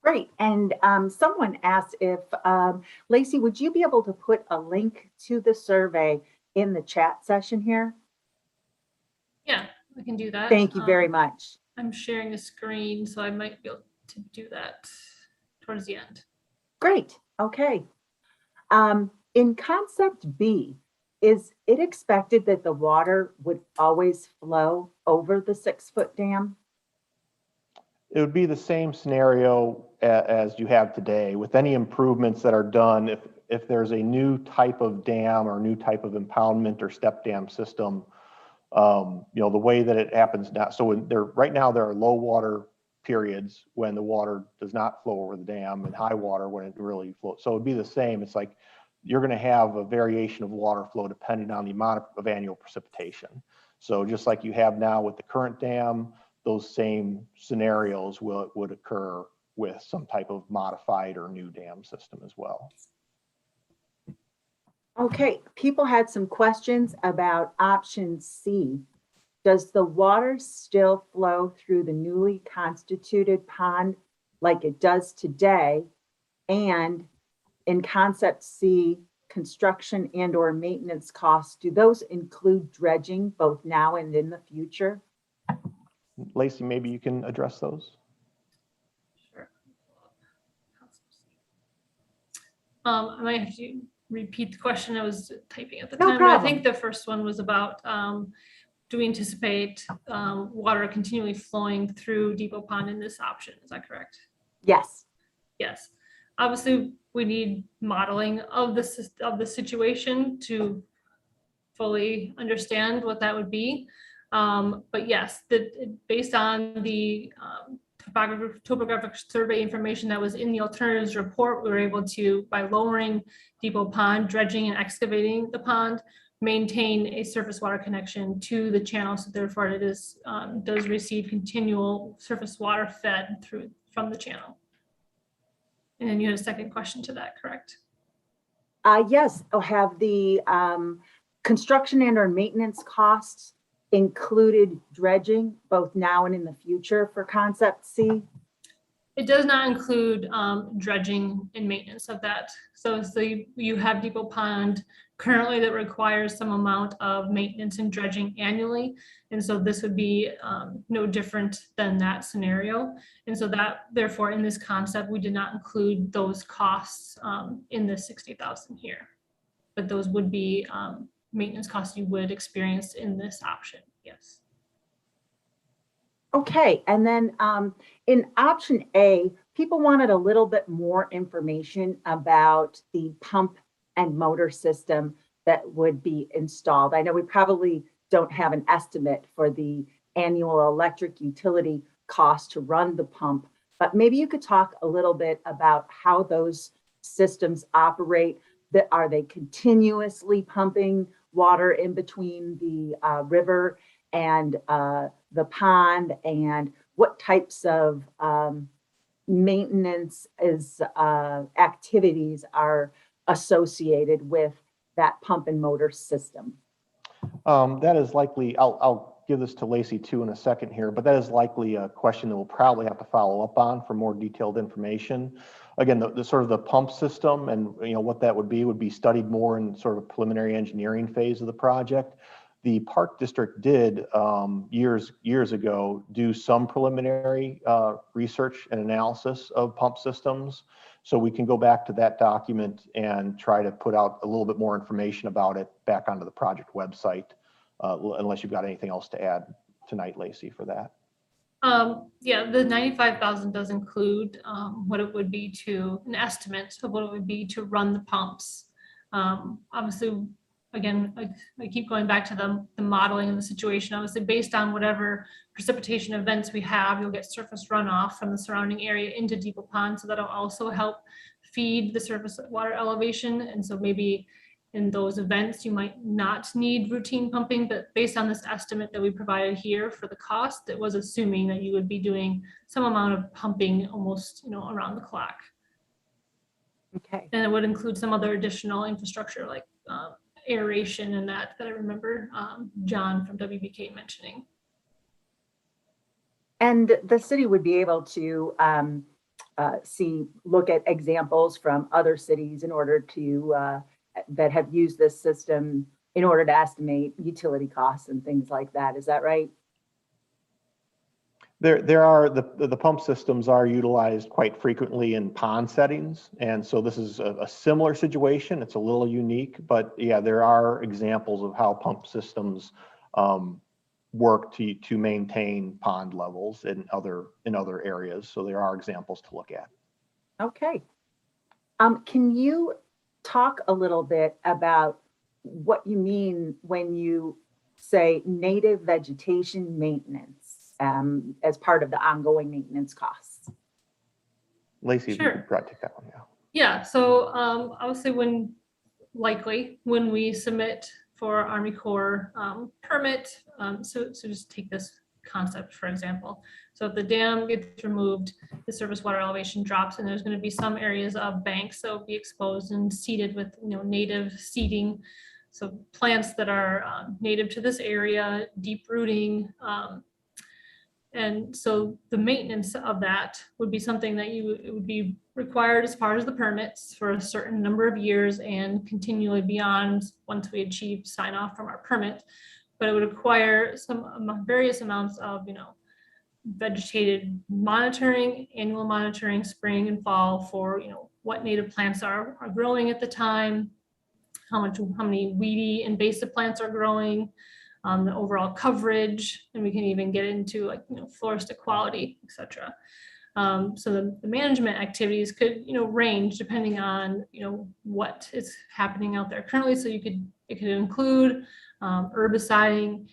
Great. And someone asked if, Lacey, would you be able to put a link to the survey in the chat session here? Yeah, I can do that. Thank you very much. I'm sharing a screen, so I might be able to do that towards the end. Great. Okay. In concept B, is it expected that the water would always flow over the 6-foot dam? It would be the same scenario as you have today, with any improvements that are done. If there's a new type of dam or new type of impoundment or step dam system, the way that it happens now. So right now there are low water periods when the water does not flow over the dam, and high water when it really flows. So it'd be the same. It's like you're going to have a variation of water flow depending on the amount of annual precipitation. So just like you have now with the current dam, those same scenarios would occur with some type of modified or new dam system as well. Okay, people had some questions about option C. Does the water still flow through the newly constituted pond like it does today? And in concept C, construction and or maintenance costs, do those include dredging both now and in the future? Lacey, maybe you can address those. Sure. I might have to repeat the question. I was typing at the time, but I think the first one was about do we anticipate water continually flowing through Depot Pond in this option? Is that correct? Yes. Yes. Obviously, we need modeling of the situation to fully understand what that would be. But yes, based on the topographic survey information that was in the alternatives report, we were able to, by lowering Depot Pond, dredging and excavating the pond, maintain a surface water connection to the channel. So therefore it is does receive continual surface water fed from the channel. And then you had a second question to that, correct? Yes, have the construction and or maintenance costs included dredging both now and in the future for concept C? It does not include dredging and maintenance of that. So you have Depot Pond currently that requires some amount of maintenance and dredging annually. And so this would be no different than that scenario. And so that, therefore, in this concept, we did not include those costs in the 60,000 here. But those would be maintenance costs you would experience in this option, yes. Okay, and then in option A, people wanted a little bit more information about the pump and motor system that would be installed. I know we probably don't have an estimate for the annual electric utility cost to run the pump, but maybe you could talk a little bit about how those systems operate. Are they continuously pumping water in between the river and the pond, and what types of maintenance activities are associated with that pump and motor system? That is likely, I'll give this to Lacey too in a second here, but that is likely a question that we'll probably have to follow up on for more detailed information. Again, the sort of the pump system and what that would be studied more in sort of preliminary engineering phase of the project. The Park District did years ago do some preliminary research and analysis of pump systems. So we can go back to that document and try to put out a little bit more information about it back onto the project website, unless you've got anything else to add tonight, Lacey, for that. Yeah, the 95,000 does include what it would be an estimate of what it would be to run the pumps. Obviously, again, I keep going back to the modeling and the situation. Obviously, based on whatever precipitation events we have, you'll get surface runoff from the surrounding area into Depot Pond. So that'll also help feed the surface water elevation. And so maybe in those events, you might not need routine pumping, but based on this estimate that we provided here for the cost, it was assuming that you would be doing some amount of pumping almost, around the clock. Okay. And it would include some other additional infrastructure like aeration and that I remember John from WBK mentioning. And the city would be able to look at examples from other cities in order to that have used this system in order to estimate utility costs and things like that. Is that right? There are the pump systems are utilized quite frequently in pond settings, and so this is a similar situation. It's a little unique, but yeah, there are examples of how pump systems work to maintain pond levels in other areas. So there are examples to look at. Okay. Can you talk a little bit about what you mean when you say native vegetation maintenance as part of the ongoing maintenance costs? Lacey, Sure. if you could probably take that one, yeah. Yeah, so I would say when we submit for Army Corps permit, so just take this concept, for example. So if the dam gets removed, the surface water elevation drops, and there's going to be some areas of banks that will be exposed and seeded with native seeding. So plants that are native to this area, deep rooting. And so the maintenance of that would be something that it would be required as part of the permits for a certain number of years and continually beyond once we achieve sign off from our permit. But it would require some various amounts of, vegetated monitoring, annual monitoring, spring and fall for, what native plants are growing at the time, how many weedy invasive plants are growing, the overall coverage, and we can even get into florist equality, etc. So the management activities could range depending on what is happening out there currently. So it could include herbiciding,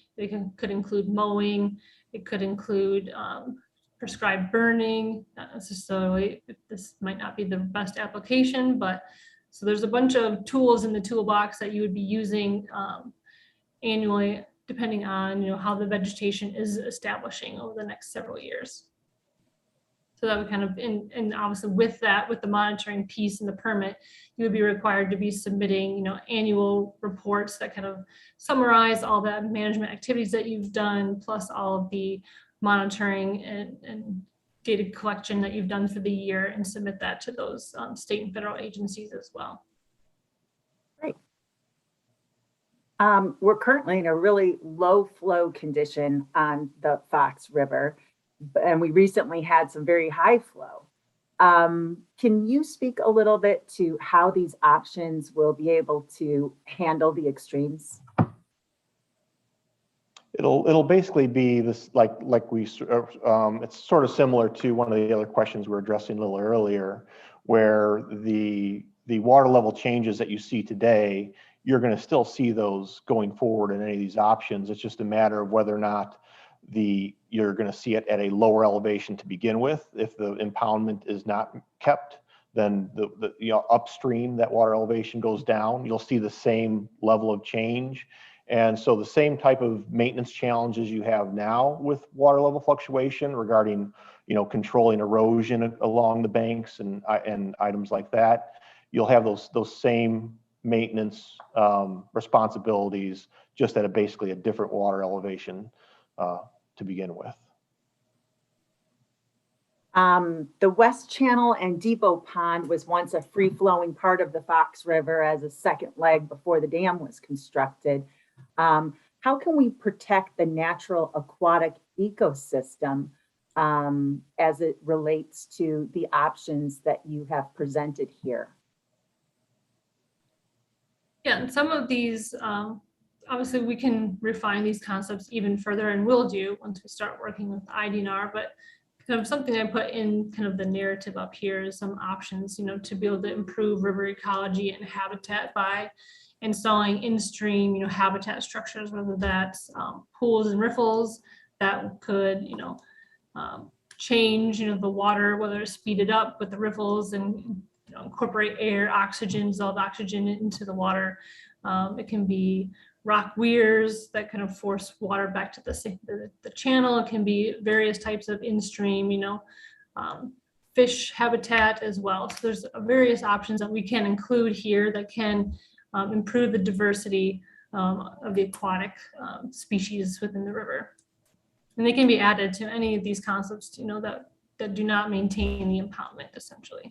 could include mowing, it could include prescribed burning. Not necessarily, this might not be the best application, but so there's a bunch of tools in the toolbox that you would be using annually, depending on how the vegetation is establishing over the next several years. So that would kind of, and obviously with that, with the monitoring piece and the permit, you would be required to be submitting, annual reports that kind of summarize all the management activities that you've done, plus all of the monitoring and data collection that you've done for the year, and submit that to those state and federal agencies as well. Great. We're currently in a really low flow condition on the Fox River, and we recently had some very high flow. Can you speak a little bit to how these options will be able to handle the extremes? It'll basically be this, it's sort of similar to one of the other questions we were addressing a little earlier, where the water level changes that you see today, you're going to still see those going forward in any of these options. It's just a matter of whether or not you're going to see it at a lower elevation to begin with. If the impoundment is not kept, then upstream, that water elevation goes down. You'll see the same level of change. And so the same type of maintenance challenges you have now with water level fluctuation regarding, controlling erosion along the banks and items like that, you'll have those same maintenance responsibilities, just at basically a different water elevation to begin with. The West Channel and Depot Pond was once a free-flowing part of the Fox River as a second leg before the dam was constructed. How can we protect the natural aquatic ecosystem as it relates to the options that you have presented here? Yeah, and some of these, obviously we can refine these concepts even further, and will do once we start working with Idnr, but kind of something I put in kind of the narrative up here is some options, to be able to improve river ecology and habitat by installing in-stream, habitat structures, whether that's pools and riffles that could, change, the water, whether it's speed it up with the riffles and incorporate air, oxygen, dissolve oxygen into the water. It can be rock weirs that kind of force water back to the channel. It can be various types of in-stream, fish habitat as well. So there's various options that we can include here that can improve the diversity of the aquatic species within the river. And they can be added to any of these concepts, that do not maintain the impoundment, essentially.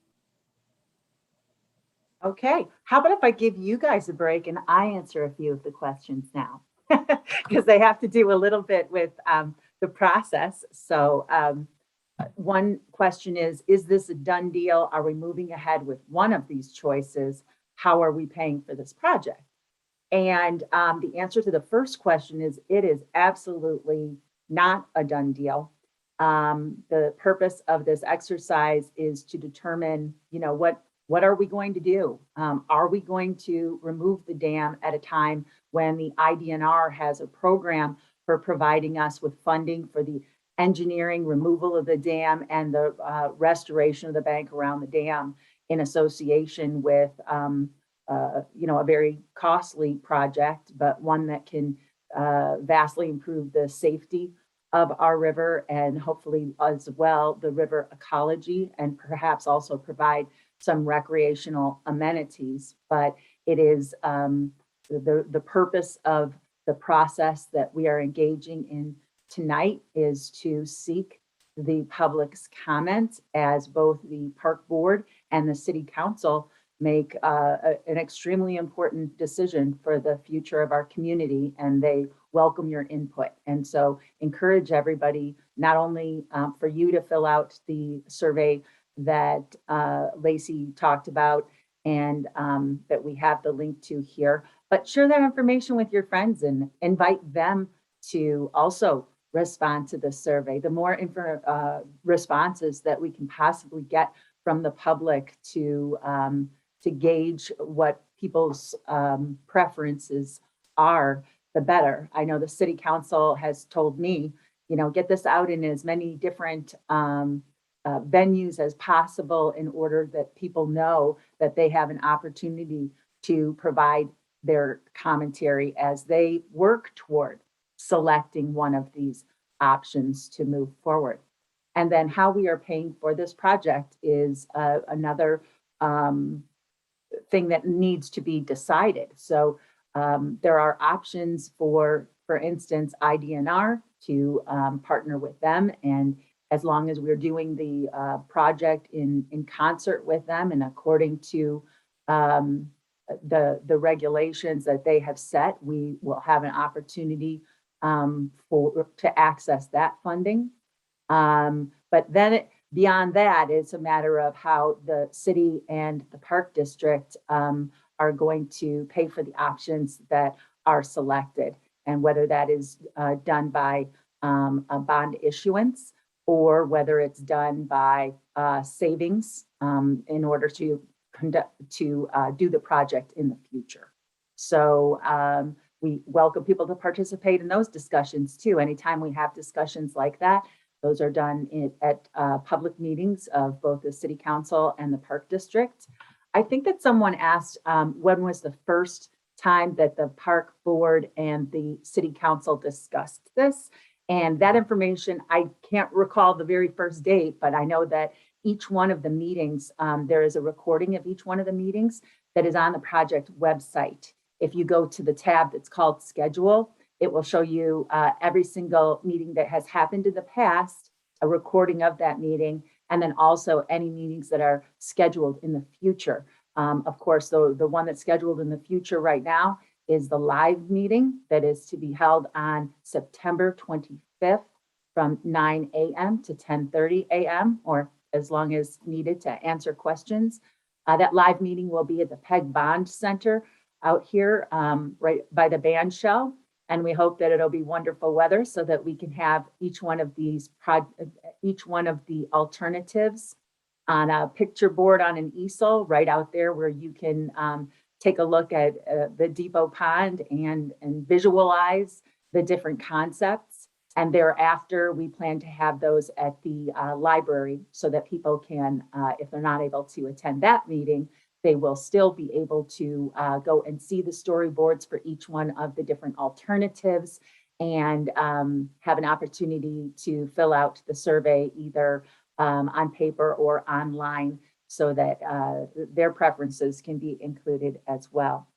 Okay, how about if I give you guys a break and I answer a few of the questions now? Because they have to do a little bit with the process. So one question is this a done deal? Are we moving ahead with one of these choices? How are we paying for this project? And the answer to the first question is it is absolutely not a done deal. The purpose of this exercise is to determine, what are we going to do? Are we going to remove the dam at a time when the Idnr has a program for providing us with funding for the engineering removal of the dam and the restoration of the bank around the dam in association with a very costly project, but one that can vastly improve the safety of our river and hopefully as well the river ecology, and perhaps also provide some recreational amenities. But it is the purpose of the process that we are engaging in tonight is to seek the public's comments as both the park board and the city council make an extremely important decision for the future of our community, and they welcome your input. And so encourage everybody, not only for you to fill out the survey that Lacey talked about and that we have the link to here, but share that information with your friends and invite them to also respond to the survey. The more responses that we can possibly get from the public to gauge what people's preferences are, the better. I know the city council has told me, get this out in as many different venues as possible in order that people know that they have an opportunity to provide their commentary as they work toward selecting one of these options to move forward. And then how we are paying for this project is another thing that needs to be decided. So there are options for instance, Idnr to partner with them. And as long as we're doing the project in concert with them and according to the regulations that they have set, we will have an opportunity to access that funding. But then beyond that, it's a matter of how the city and the park district are going to pay for the options that are selected, and whether that is done by a bond issuance or whether it's done by savings in order to do the project in the future. So we welcome people to participate in those discussions too. Anytime we have discussions like that, those are done at public meetings of both the city council and the park district. I think that someone asked when was the first time that the park board and the city council discussed this. And that information, I can't recall the very first date, but I know that each one of the meetings, there is a recording of each one of the meetings that is on the project website. If you go to the tab that's called schedule, it will show you every single meeting that has happened in the past, a recording of that meeting, and then also any meetings that are scheduled in the future. Of course, the one that's scheduled in the future right now is the live meeting that is to be held on September 25th from 9 a.m. to 10:30 a.m. or as long as needed to answer questions. That live meeting will be at the Peg Bond Center out here right by the band shell. And we hope that it'll be wonderful weather so that we can have each one of the alternatives on a picture board on an easel right out there where you can take a look at the depot pond and visualize the different concepts. And thereafter, we plan to have those at the library so that people can, if they're not able to attend that meeting, they will still be able to go and see the storyboards for each one of the different alternatives and have an opportunity to fill out the survey either on paper or online so that their preferences can be included as well.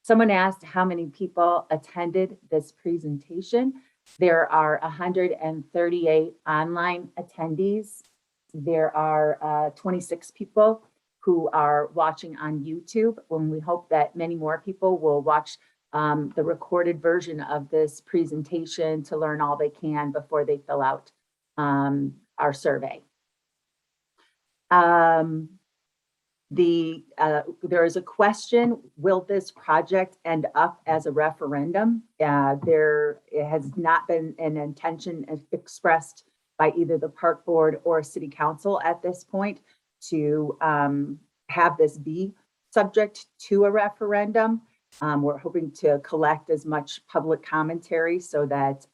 Someone asked how many people attended this presentation. There are 138 online attendees. There are 26 people who are watching on YouTube, when we hope that many more people will watch the recorded version of this presentation to learn all they can before they fill out our survey. There is a question, will this project end up as a referendum? There has not been an intention expressed by either the park board or city council at this point to have this be subject to a referendum. We're hoping to collect as much public commentary so that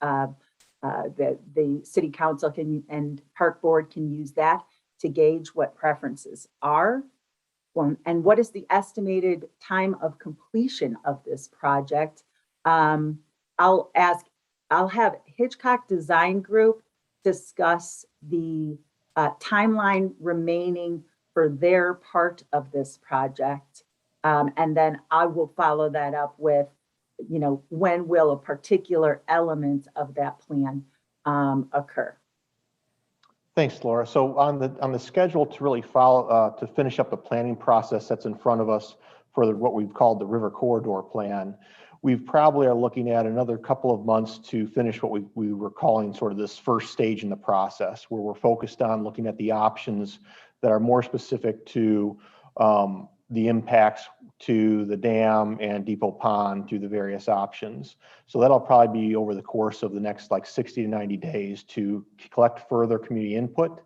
the city council and park board can use that to gauge what preferences are. And what is the estimated time of completion of this project? I'll have Hitchcock Design Group discuss the timeline remaining for their part of this project. And then I will follow that up with, when will a particular element of that plan occur? Thanks, Laura. So on the schedule to really follow, to finish up the planning process that's in front of us for what we've called the River Corridor Plan, we probably are looking at another couple of months to finish what we were calling sort of this first stage in the process, where we're focused on looking at the options that are more specific to the impacts to the dam and Depot Pond through the various options. So that'll probably be over the course of the next 60 to 90 days to collect further community input,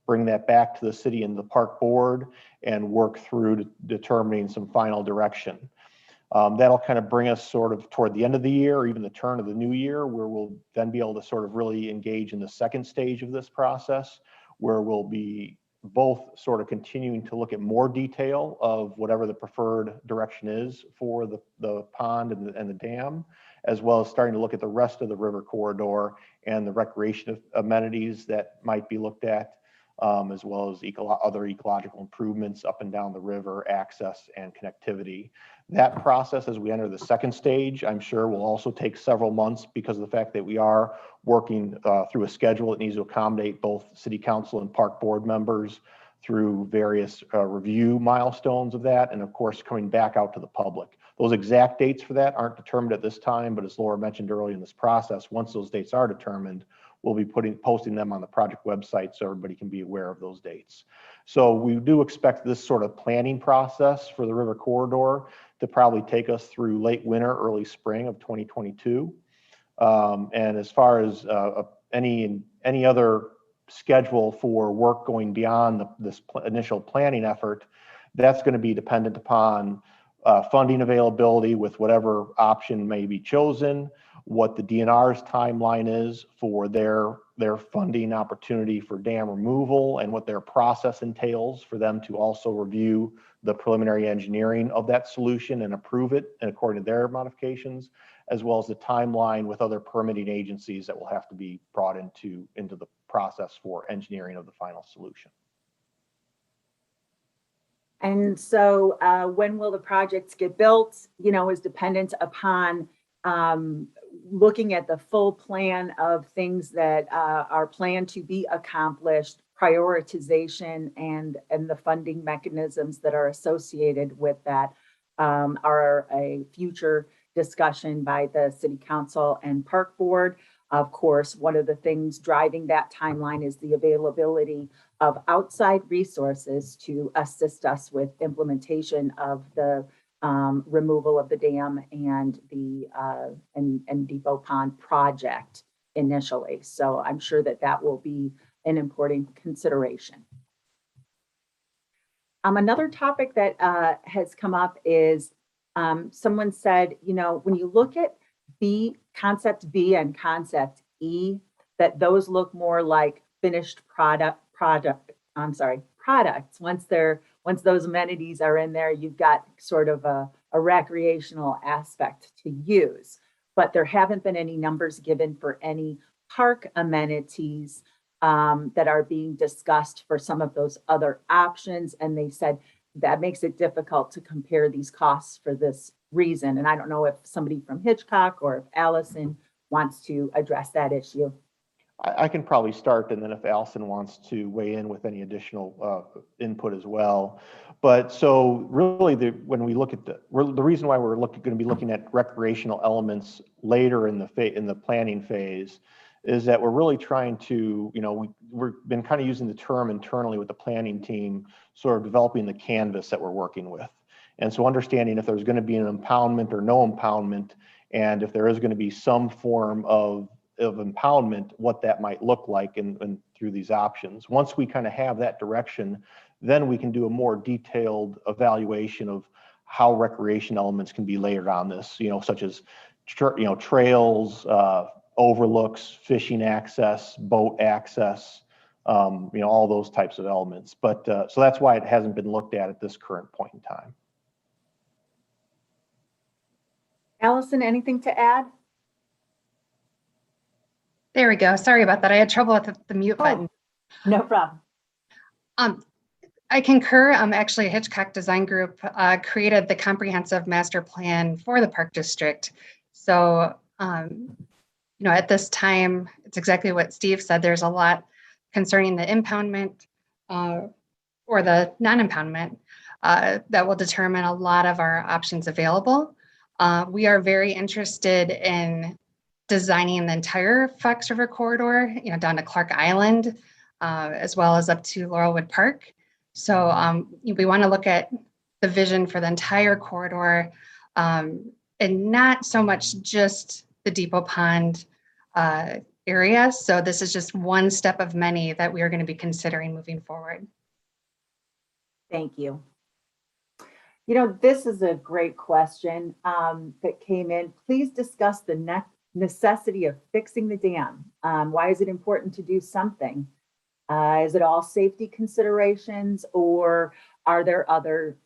bring that back to the city and the park board, and work through determining some final direction. That'll kind of bring us sort of toward the end of the year or even the turn of the new year, where we'll then be able to sort of really engage in the second stage of this process, where we'll be both sort of continuing to look at more detail of whatever the preferred direction is for the pond and the dam, as well as starting to look at the rest of the river corridor and the recreation amenities that might be looked at, as well as other ecological improvements up and down the river, access and connectivity. That process, as we enter the second stage, I'm sure will also take several months because of the fact that we are working through a schedule that needs to accommodate both City Council and Park Board members through various review milestones of that, and of course, coming back out to the public. Those exact dates for that aren't determined at this time, but as Laura mentioned earlier in this process, once those dates are determined, we'll be posting them on the project website so everybody can be aware of those dates. So we do expect this sort of planning process for the river corridor to probably take us through late winter, early spring of 2022. And as far as any other schedule for work going beyond this initial planning effort, that's going to be dependent upon funding availability with whatever option may be chosen, what the DNR's timeline is for their funding opportunity for dam removal, and what their process entails for them to also review the preliminary engineering of that solution and approve it and according to their modifications, as well as the timeline with other permitting agencies that will have to be brought into the process for engineering of the final solution. And so when will the projects get built, is dependent upon looking at the full plan of things that are planned to be accomplished, prioritization, and the funding mechanisms that are associated with that are a future discussion by the City Council and Park Board. Of course, one of the things driving that timeline is the availability of outside resources to assist us with implementation of the removal of the dam and the and Depot Pond project initially. So I'm sure that will be an important consideration. Another topic that has come up is someone said, when you look at concept B and concept E, that those look more like finished products. Once those amenities are in there, you've got sort of a recreational aspect to use. But there haven't been any numbers given for any park amenities that are being discussed for some of those other options. And they said that makes it difficult to compare these costs for this reason. And I don't know if somebody from Hitchcock or if Allison wants to address that issue. I can probably start, and then if Allison wants to weigh in with any additional input as well. But so really, when we look at the reason why we're going to be looking at recreational elements later in the planning phase is that we're really trying to, we've been kind of using the term internally with the planning team, sort of developing the canvas that we're working with. And so understanding if there's going to be an impoundment or no impoundment, and if there is going to be some form of impoundment, what that might look like and through these options. Once we kind of have that direction, then we can do a more detailed evaluation of how recreation elements can be layered on this, such as trails, overlooks, fishing access, boat access, all those types of elements. But so that's why it hasn't been looked at this current point in time. Allison, anything to add? There we go. Sorry about that. I had trouble with the mute button. No problem. I concur. Actually, Hitchcock Design Group created the comprehensive master plan for the Park District. So, at this time, it's exactly what Steve said. There's a lot concerning the impoundment or the non-impoundment that will determine a lot of our options available. We are very interested in designing the entire Fox River corridor, down to Clark Island, as well as up to Laurelwood Park. So we want to look at the vision for the entire corridor, and not so much just the Depot Pond area. So this is just one step of many that we are going to be considering moving forward. Thank you. This is a great question that came in. Please discuss the necessity of fixing the dam. Why is it important to do something? Is it all safety considerations, or are there other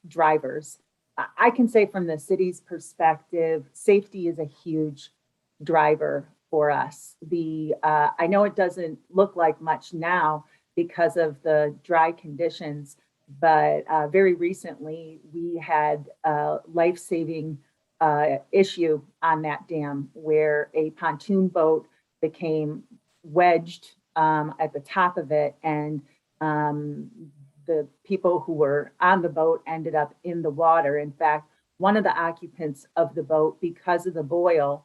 drivers? I can say from the city's perspective, safety is a huge driver for us. I know it doesn't look like much now because of the dry conditions, but very recently we had a life-saving issue on that dam where a pontoon boat became wedged at the top of it, and the people who were on the boat ended up in the water. In fact, one of the occupants of the boat, because of the boil,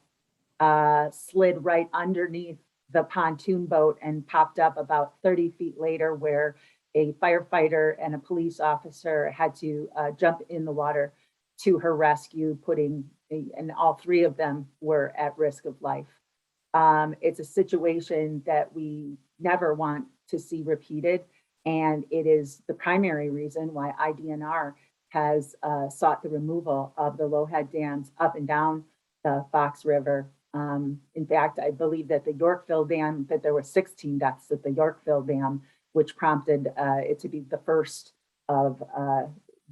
slid right underneath the pontoon boat and popped up about 30 feet later, where a firefighter and a police officer had to jump in the water to her rescue, and all three of them were at risk of life. It's a situation that we never want to see repeated, and it is the primary reason why Idnr has sought the removal of the low-head dams up and down the Fox River. In fact, I believe that the Yorkville Dam, that there were 16 deaths at the Yorkville Dam, which prompted it to be the first of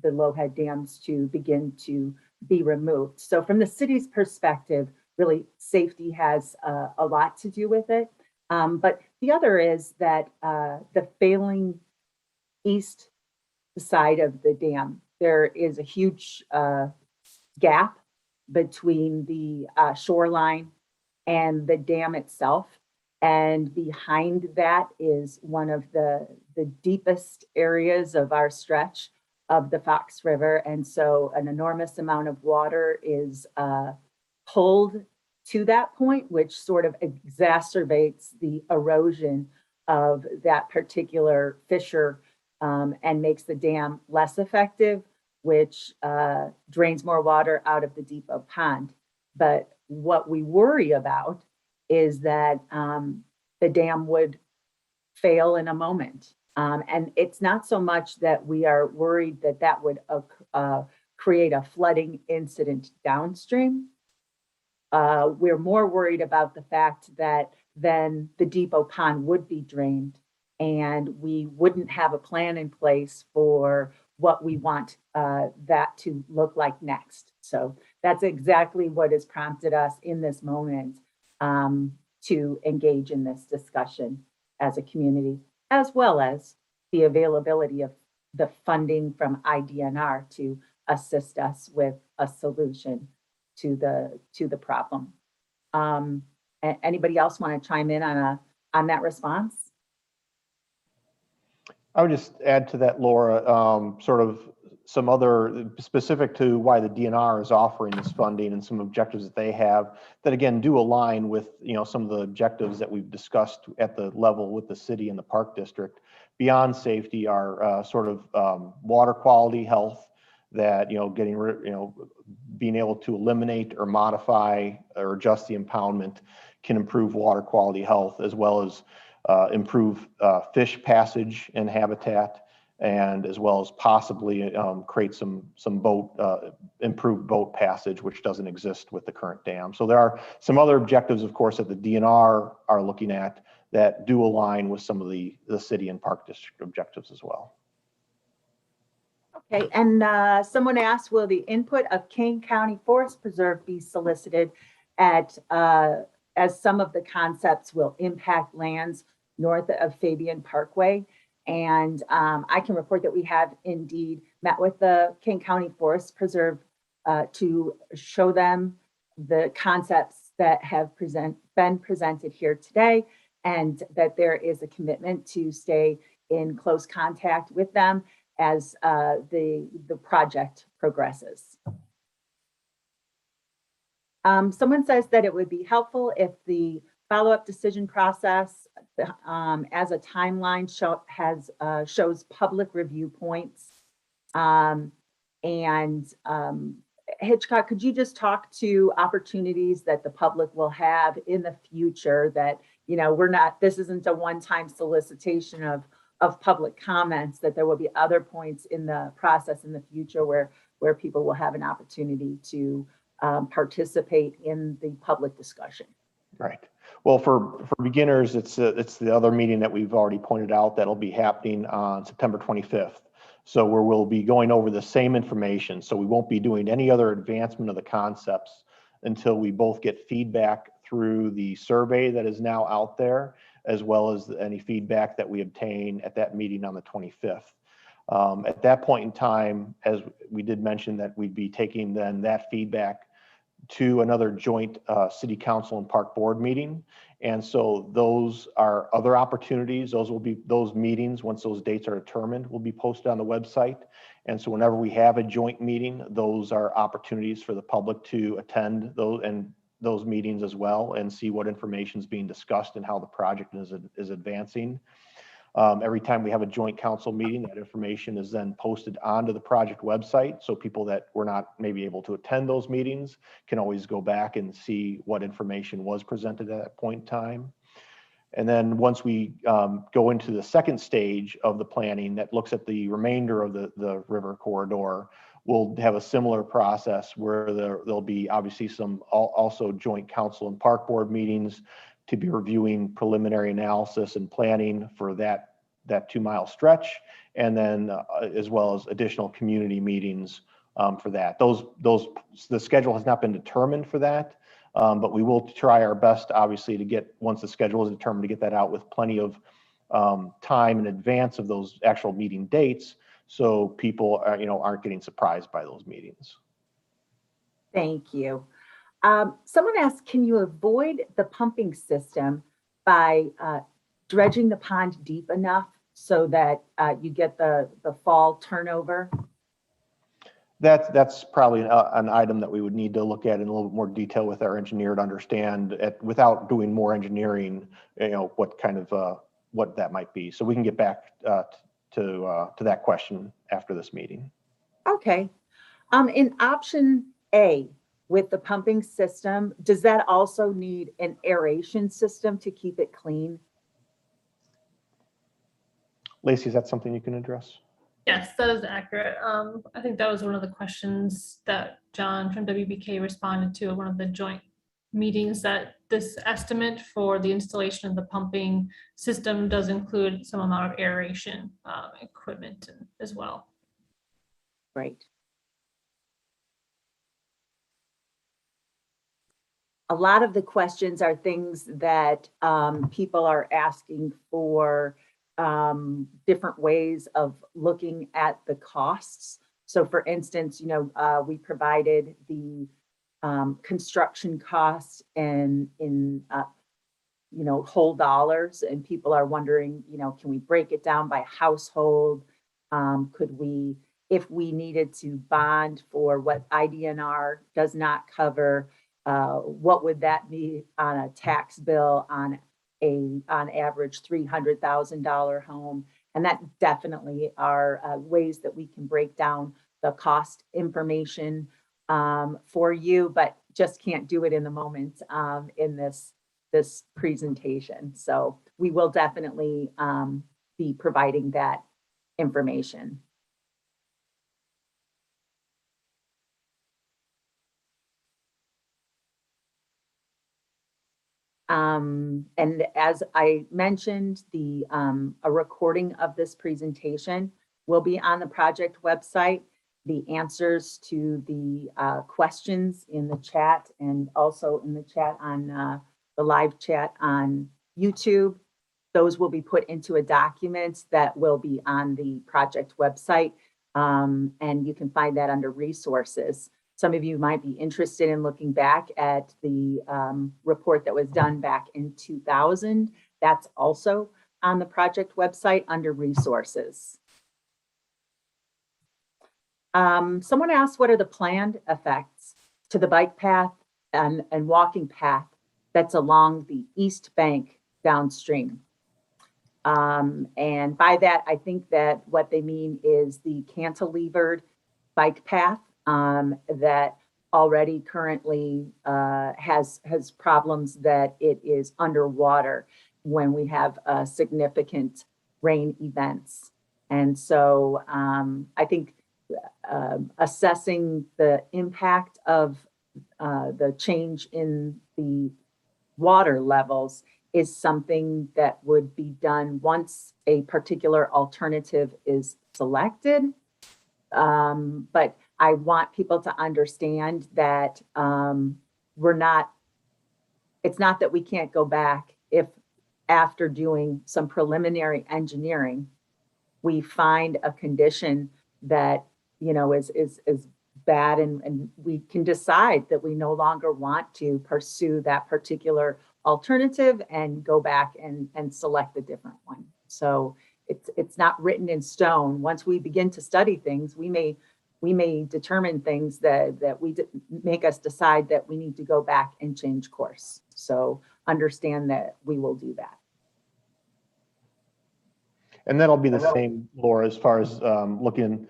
the low-head dams to begin to be removed. So from the city's perspective, really safety has a lot to do with it. But the other is that the failing east side of the dam, there is a huge gap between the shoreline and the dam itself. And behind that is one of the deepest areas of our stretch of the Fox River. And so an enormous amount of water is pulled to that point, which sort of exacerbates the erosion of that particular fissure and makes the dam less effective, which drains more water out of the depot pond. But what we worry about is that the dam would fail in a moment. And it's not so much that we are worried that that would create a flooding incident downstream. We're more worried about the fact that then the depot pond would be drained and we wouldn't have a plan in place for what we want that to look like next. So that's exactly what has prompted us in this moment to engage in this discussion as a community, as well as the availability of the funding from Idnr to assist us with a solution to the problem. Anybody else want to chime in on that response? I would just add to that, Laura, sort of some other specific to why the DNR is offering this funding and some objectives that they have that again do align with some of the objectives that we've discussed at the level with the city and the park district. Beyond safety are sort of water quality, health, that being able to eliminate or modify or adjust the impoundment can improve water quality, health, as well as improve fish passage and habitat, and as well as possibly create some improved boat passage, which doesn't exist with the current dam. So there are some other objectives, of course, that the DNR are looking at that do align with some of the city and park district objectives as well. Okay, and someone asked, will the input of Kane County Forest Preserve be solicited as some of the concepts will impact lands north of Fabian Parkway? And I can report that we have indeed met with the Kane County Forest Preserve to show them the concepts that have been presented here today, and that there is a commitment to stay in close contact with them as the project progresses. Someone says that it would be helpful if the follow-up decision process as a timeline shows public review points. Hitchcock, could you just talk to opportunities that the public will have in the future that, this isn't a one-time solicitation of public comments, that there will be other points in the process in the future where people will have an opportunity to participate in the public discussion. Right. Well, for beginners, it's the other meeting that we've already pointed out that'll be happening on September 25th. So where we'll be going over the same information. So we won't be doing any other advancement of the concepts until we both get feedback through the survey that is now out there, as well as any feedback that we obtain at that meeting on the 25th. At that point in time, as we did mention, that we'd be taking then that feedback to another joint city council and park board meeting. And so those are other opportunities. Those will be, those meetings, once those dates are determined, will be posted on the website. And so whenever we have a joint meeting, those are opportunities for the public to attend those meetings as well and see what information is being discussed and how the project is advancing. Every time we have a joint council meeting, that information is then posted onto the project website. So people that were not maybe able to attend those meetings can always go back and see what information was presented at that point in time. And then once we go into the second stage of the planning that looks at the remainder of the river corridor, we'll have a similar process where there'll be obviously some also joint council and park board meetings to be reviewing preliminary analysis and planning for that 2-mile stretch, and then as well as additional community meetings for that. The schedule has not been determined for that, but we will try our best, obviously, to get, once the schedule is determined, to get that out with plenty of time in advance of those actual meeting dates, so people are, aren't getting surprised by those meetings. Thank you. Someone asked, can you avoid the pumping system by dredging the pond deep enough so that you get the fall turnover? That's probably an item that we would need to look at in a little bit more detail with our engineer to understand, without doing more engineering, what kind of what that might be. So we can get back to that question after this meeting. Okay. In option A, with the pumping system, does that also need an aeration system to keep it clean? Lacey, is that something you can address? Yes, that is accurate. I think that was one of the questions that John from WBK responded to at one of the joint meetings, that this estimate for the installation of the pumping system does include some amount of aeration equipment as well. Great. A lot of the questions are things that people are asking for different ways of looking at the costs. So for instance, we provided the construction costs in whole dollars, and people are wondering, can we break it down by household? Could we, if we needed to bond for what Idnr does not cover, what would that be on a tax bill on average $300,000 home? And that definitely are ways that we can break down the cost information for you, but just can't do it in the moment in this presentation. So we will definitely be providing that information. And as I mentioned, a recording of this presentation will be on the project website. The answers to the questions in the chat, and also in the chat on the live chat on YouTube, those will be put into a document that will be on the project website. And you can find that under resources. Some of you might be interested in looking back at the report that was done back in 2000. That's also on the project website under resources. Someone asked, what are the planned effects to the bike path and walking path that's along the east bank downstream? And by that, I think that what they mean is the cantilevered bike path that already currently has problems that it is underwater when we have significant rain events. And so I think assessing the impact of the change in the water levels is something that would be done once a particular alternative is selected. But I want people to understand that it's not that we can't go back if after doing some preliminary engineering, we find a condition that, is bad, and we can decide that we no longer want to pursue that particular alternative and go back and select a different one. So it's not written in stone. Once we begin to study things, we may determine things that make us decide that we need to go back and change course. So understand that we will do that. And that'll be the same, Laura, as far as looking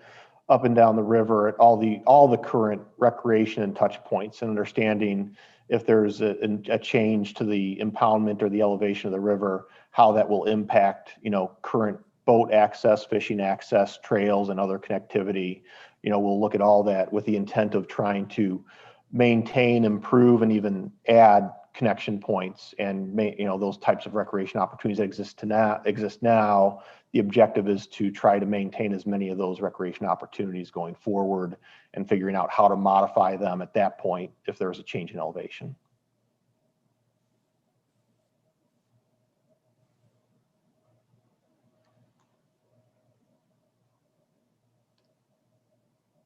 up and down the river at all the current recreation and touch points, and understanding if there's a change to the impoundment or the elevation of the river, how that will impact, current boat access, fishing access, trails, and other connectivity. We'll look at all that with the intent of trying to maintain, improve, and even add connection points and those types of recreation opportunities that exist now. The objective is to try to maintain as many of those recreation opportunities going forward, and figuring out how to modify them at that point if there's a change in elevation.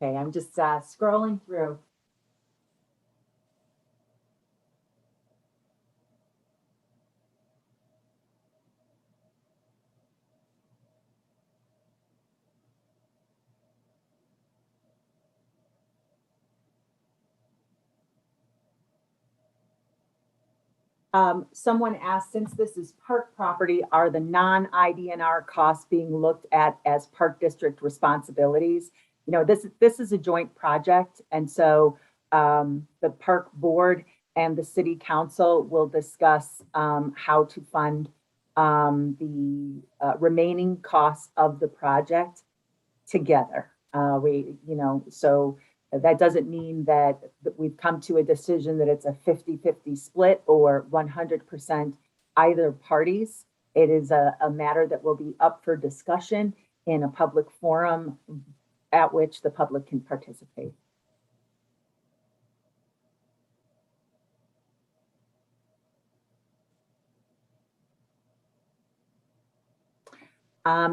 Okay, I'm just scrolling through. Someone asked, since this is park property, are the non-IDNR costs being looked at as park district responsibilities? This is a joint project, and so the park board and the city council will discuss how to fund the remaining costs of the project together. So that doesn't mean that we've come to a decision that it's a 50-50 split or 100% either parties. It is a matter that will be up for discussion in a public forum at which the public can participate.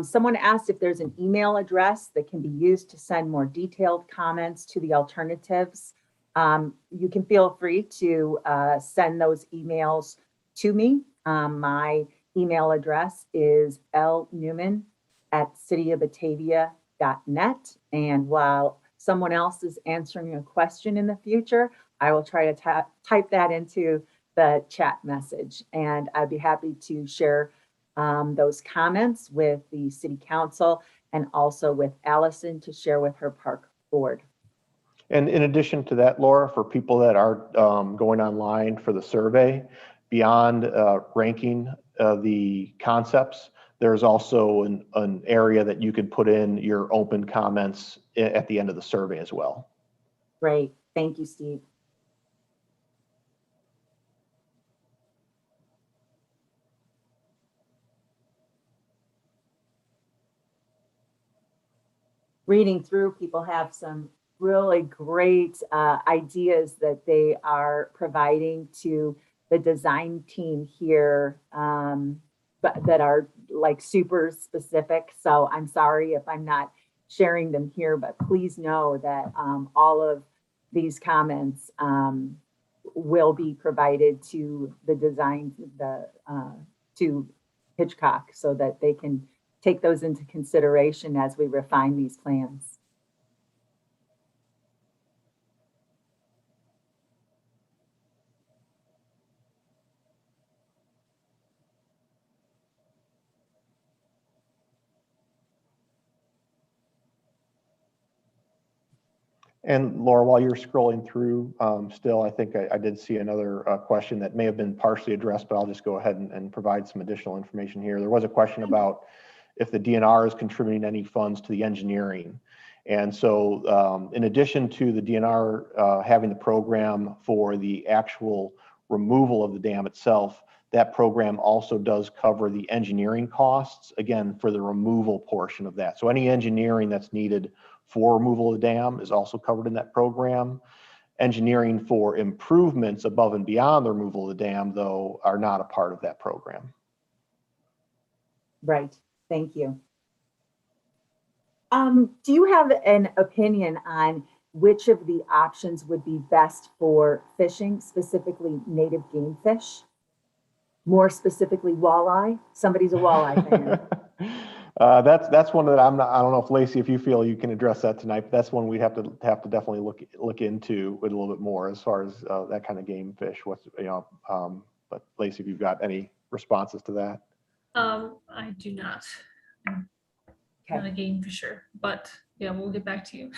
Someone asked if there's an email address that can be used to send more detailed comments to the alternatives. You can feel free to send those emails to me. My email address is lnewman@cityofbatavia.net. And while someone else is answering a question in the future, I will try to type that into the chat message. And I'd be happy to share those comments with the city council, and also with Allison to share with her park board. And in addition to that, Laura, for people that are going online for the survey, beyond ranking the concepts, there's also an area that you could put in your open comments at the end of the survey as well. Great. Thank you, Steve. Reading through, people have some really great ideas that they are providing to the design team here, but that are like super specific. So I'm sorry if I'm not sharing them here, but please know that all of these comments will be provided to the design, to Hitchcock, so that they can take those into consideration as we refine these plans. And Laura, while you're scrolling through still, I think I did see another question that may have been partially addressed, but I'll just go ahead and provide some additional information here. There was a question about if the DNR is contributing any funds to the engineering. And so in addition to the DNR having the program for the actual removal of the dam itself, that program also does cover the engineering costs, again, for the removal portion of that. So any engineering that's needed for removal of the dam is also covered in that program. Engineering for improvements above and beyond the removal of the dam, though, are not a part of that program. Right, thank you. Do you have an opinion on which of the options would be best for fishing, specifically native game fish? More specifically, walleye? Somebody's a walleye fan. That's one that I don't know if Lacey, if you feel you can address that tonight, but that's one we have to definitely look into with a little bit more as far as that kind of game fish. But Lacey, if you've got any responses to that. I do not. I'm not a game fisher, but yeah, we'll get back to you.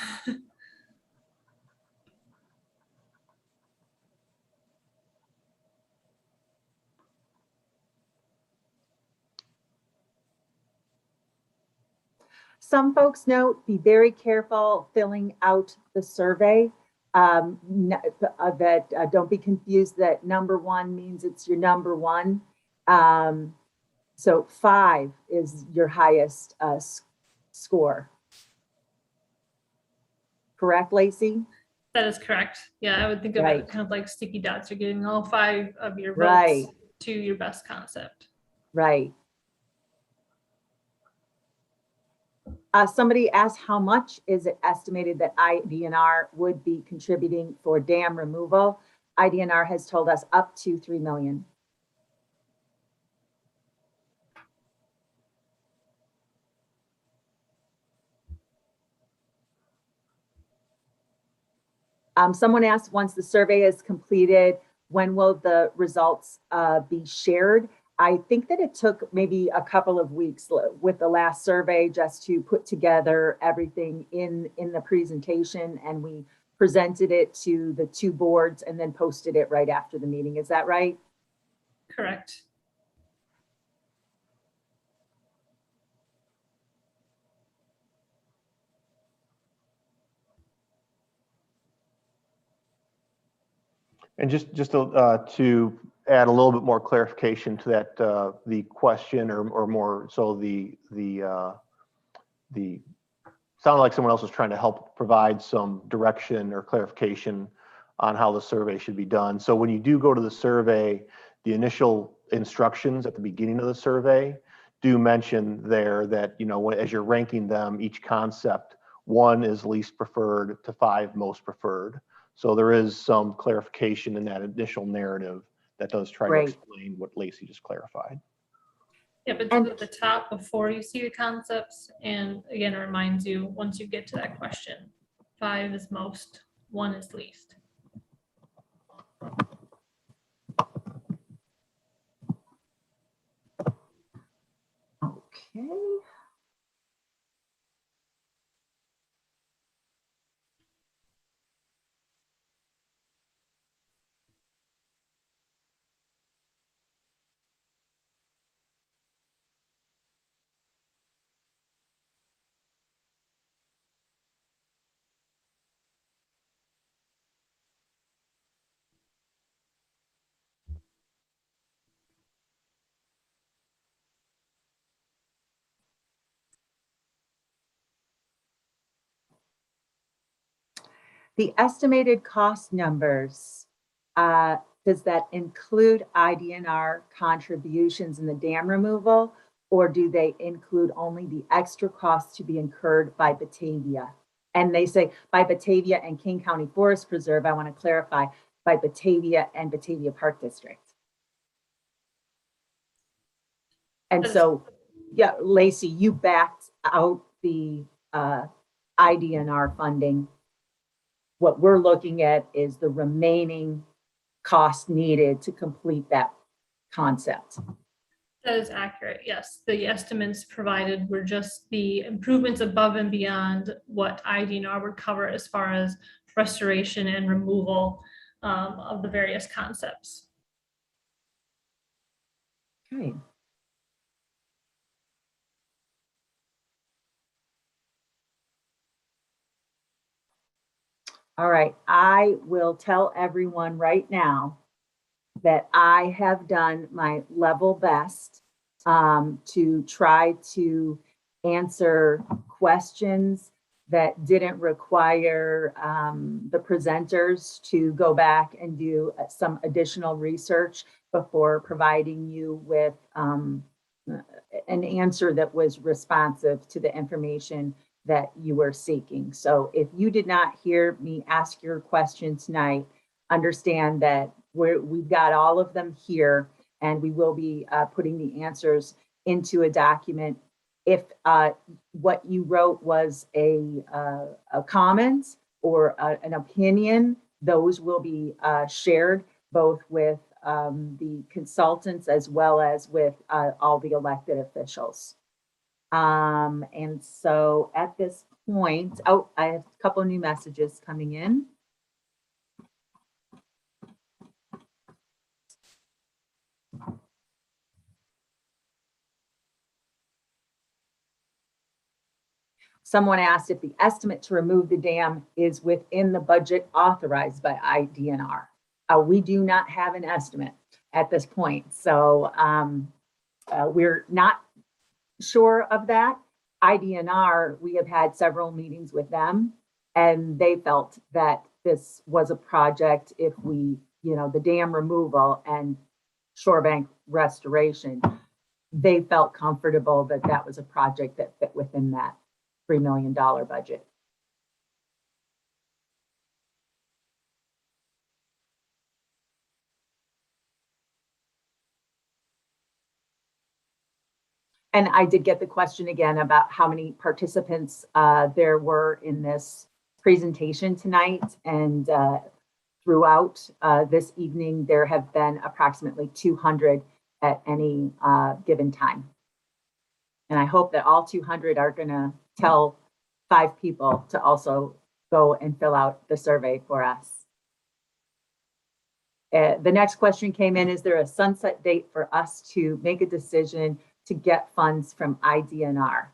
Some folks note, be very careful filling out the survey. Don't be confused that number one means it's your number one. So 5 is your highest score. Correct, Lacey? That is correct. Yeah, I would think of Right. it kind of like sticky dots. You're getting all 5 of your votes Right. to your best concept. Right. Somebody asked how much is it estimated that Idnr would be contributing for dam removal? Idnr has told us up to $3 million. Someone asked, once the survey is completed, when will the results be shared? I think that it took maybe a couple of weeks with the last survey just to put together everything in the presentation, and we presented it to the 2 boards and then posted it right after the meeting. Is that right? Correct. And just to add a little bit more clarification to that, the question or more so the sounded like someone else was trying to help provide some direction or clarification on how the survey should be done. So when you do go to the survey, the initial instructions at the beginning of the survey do mention there that, as you're ranking them, each concept, 1 is least preferred to 5 most preferred. So there is some clarification in that initial narrative that does try to explain what Lacey just clarified. Yeah, but at the top before you see the concepts, and again, it reminds you, once you get to that question, 5 is most, 1 is least. Okay. The estimated cost numbers, does that include Idnr contributions in the dam removal, or do they include only the extra costs to be incurred by Batavia? And they say by Batavia and King County Forest Preserve. I want to clarify, by Batavia and Batavia Park District. And so, yeah, Lacey, you backed out the Idnr funding. What we're looking at is the remaining cost needed to complete that concept. That is accurate, yes. The estimates provided were just the improvements above and beyond what Idnr would cover as far as restoration and removal of the various concepts. Okay. All right, I will tell everyone right now that I have done my level best to try to answer questions that didn't require the presenters to go back and do some additional research before providing you with an answer that was responsive to the information that you were seeking. So if you did not hear me ask your question tonight, understand that we've got all of them here, and we will be putting the answers into a document. If what you wrote was a comment or an opinion, those will be shared both with the consultants as well as with all the elected officials. And so at this point, oh, I have a couple of new messages coming in. Someone asked if the estimate to remove the dam is within the budget authorized by Idnr. We do not have an estimate at this point, so we're not sure of that. Idnr, we have had several meetings with them, and they felt that this was a project, if we, the dam removal and shorebank restoration, they felt comfortable that that was a project that fit within that $3 million budget. And I did get the question again about how many participants there were in this presentation tonight. And throughout this evening, there have been approximately 200 at any given time. And I hope that all 200 are going to tell 5 people to also go and fill out the survey for us. The next question came in, is there a sunset date for us to make a decision to get funds from Idnr?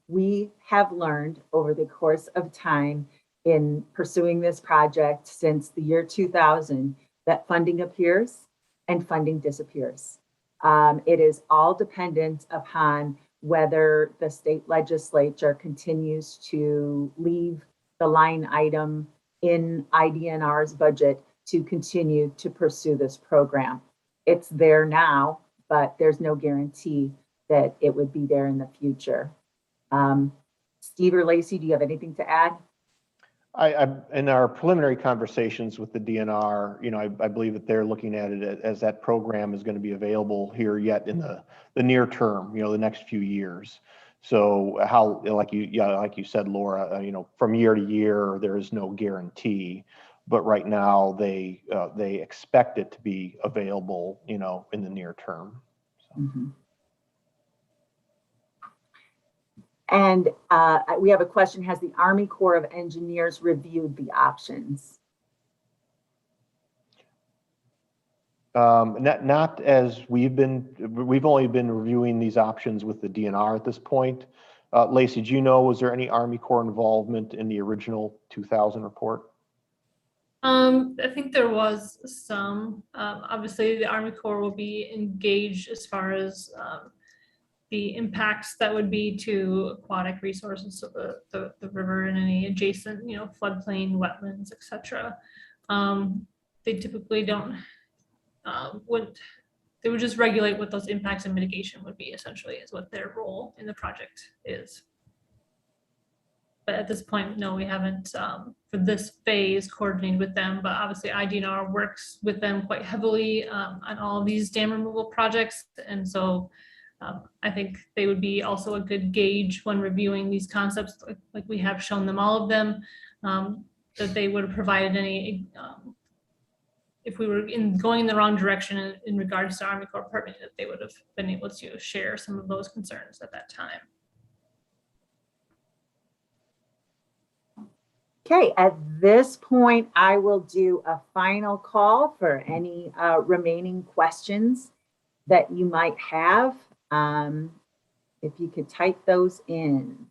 We have learned over the course of time in pursuing this project since the year 2000 that funding appears and funding disappears. It is all dependent upon whether the state legislature continues to leave the line item in Idnr's budget to continue to pursue this program. It's there now, but there's no guarantee that it would be there in the future. Steve or Lacey, do you have anything to add? In our preliminary conversations with the DNR, I believe that they're looking at it as that program is going to be available here yet in the near term, the next few years. So how, like you said, Laura, from year to year, there is no guarantee, but right now they expect it to be available, in the near term. So. Mm-hmm. And we have a question, has the Army Corps of Engineers reviewed the options? Not as we've only been reviewing these options with the DNR at this point. Lacey, do you know, was there any Army Corps involvement in the original 2000 report? I think there was some. Obviously, the Army Corps will be engaged as far as the impacts that would be to aquatic resources, so the river and any adjacent, floodplain, wetlands, etc. They typically don't, they would just regulate what those impacts and mitigation would be, essentially, is what their role in the project is. But at this point, no, we haven't, for this phase, coordinated with them, but obviously Idnr works with them quite heavily on all of these dam removal projects. And so I think they would be also a good gauge when reviewing these concepts, like we have shown them all of them, that they would have provided any, if we were going in the wrong direction in regards to Army Corps permit, that they would have been able to share some of those concerns at that time. Okay, at this point, I will do a final call for any remaining questions that you might have. If you could type those in.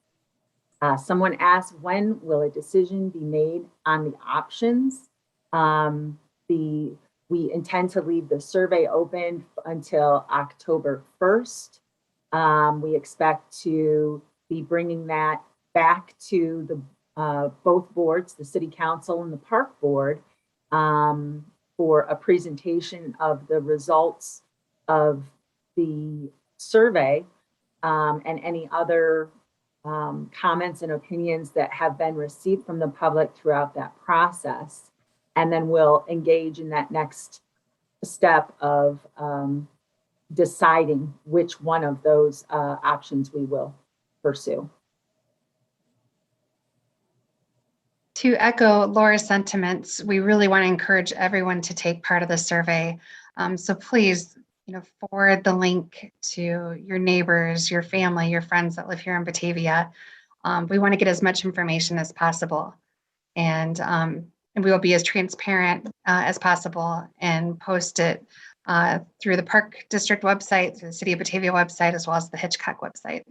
Someone asked, when will a decision be made on the options? The We intend to leave the survey open until October 1st. We expect to be bringing that back to the both boards, the City Council and the Park Board, for a presentation of the results of the survey and any other comments and opinions that have been received from the public throughout that process. And then we'll engage in that next step of deciding which one of those options we will pursue. To echo Laura's sentiments, we really want to encourage everyone to take part of the survey. So please, forward the link to your neighbors, your family, your friends that live here in Batavia. We want to get as much information as possible, and we will be as transparent as possible and post it through the Park District website, through the City of Batavia website, as well as the Hitchcock website.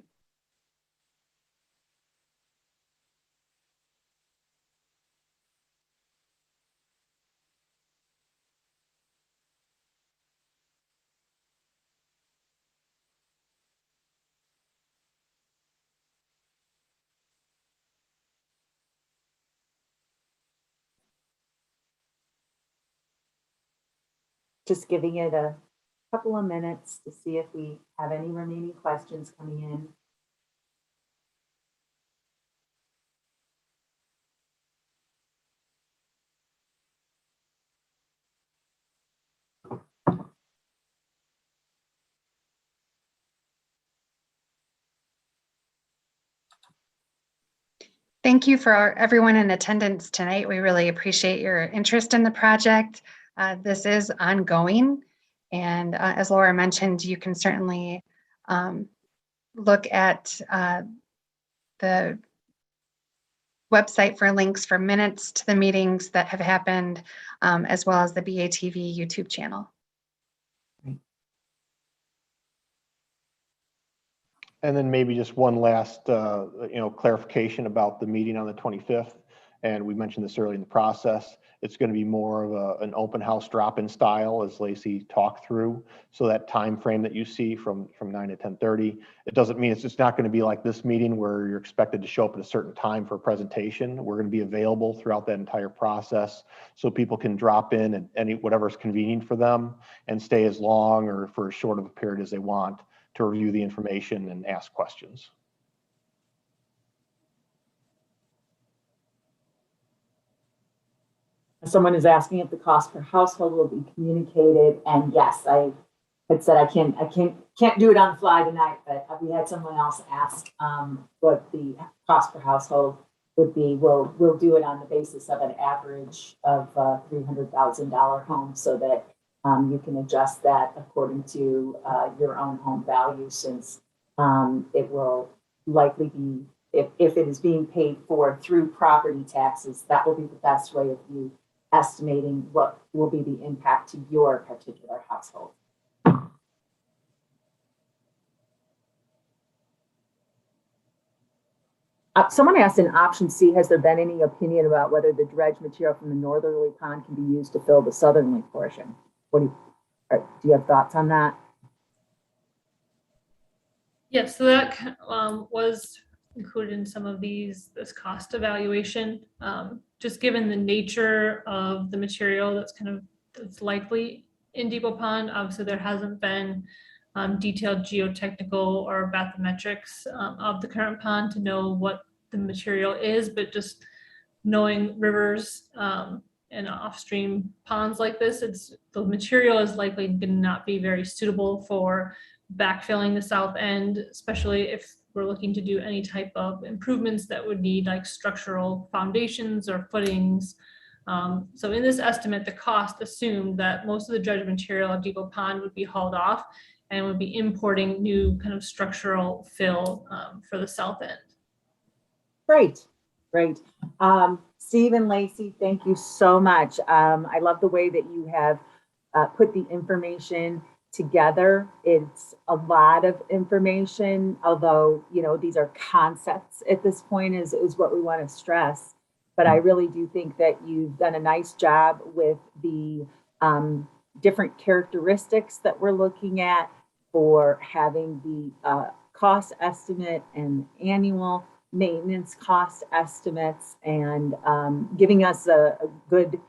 Just giving it a couple of minutes to see if we have any remaining questions coming in. Thank you for everyone in attendance tonight. We really appreciate your interest in the project. This is ongoing, and as Laura mentioned, you can certainly look at the website for links for minutes to the meetings that have happened, as well as the BATV YouTube channel. And then maybe just one last, clarification about the meeting on the 25th. And we mentioned this early in the process. It's going to be more of an open house drop-in style, as Lacey talked through. So that time frame that you see from 9 to 10:30, it doesn't mean it's just not going to be like this meeting where you're expected to show up at a certain time for a presentation. We're going to be available throughout that entire process, so people can drop in at whatever's convenient for them and stay as long or for as short of a period as they want to review the information and ask questions. Someone is asking if the cost per household will be communicated, and yes, I had said I can't do it on the fly tonight, but we had someone else ask what the cost per household would be. We'll do it on the basis of an average of $300,000 home, so that you can adjust that according to your own home value, since it will likely be, if it is being paid for through property taxes, that will be the best way of you estimating what will be the impact to your particular household. Someone asked in option C, has there been any opinion about whether the dredge material from the northerly pond can be used to fill the southerly portion? Do you have thoughts on that? Yes, so that was included in some of this cost evaluation. Just given the nature of the material that's likely in Depot Pond, obviously there hasn't been detailed geotechnical or bathymetrics of the current pond to know what the material is, but just knowing rivers and off-stream ponds like this, the material is likely to not be very suitable for backfilling the south end, especially if we're looking to do any type of improvements that would need like structural foundations or footings. So in this estimate, the cost assumed that most of the dredge material of Depot Pond would be hauled off and would be importing new kind of structural fill for the south end. Great. Steve and Lacey, thank you so much. I love the way that you have put the information together. It's a lot of information, although, these are concepts at this point is what we want to stress. But I really do think that you've done a nice job with the different characteristics that we're looking at for having the cost estimate and annual maintenance cost estimates, and giving us a good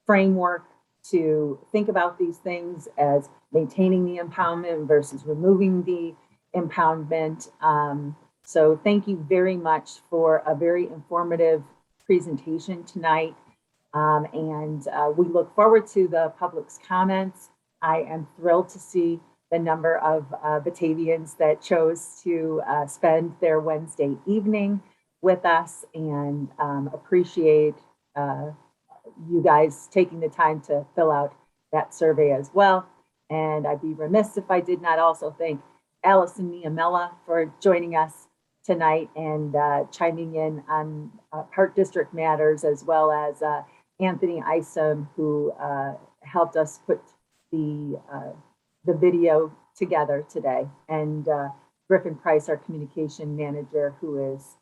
framework to think about these things as maintaining the impoundment versus removing the impoundment. So thank you very much for a very informative presentation tonight. And we look forward to the public's comments. I am thrilled to see the number of Batavians that chose to spend their Wednesday evening with us, and appreciate you guys taking the time to fill out that survey as well. And I'd be remiss if I did not also thank Allison Niamella for joining us tonight and chiming in on Park District matters, as well as Anthony Isom, who helped us put the video together today, and Griffin Price, our communication manager, who is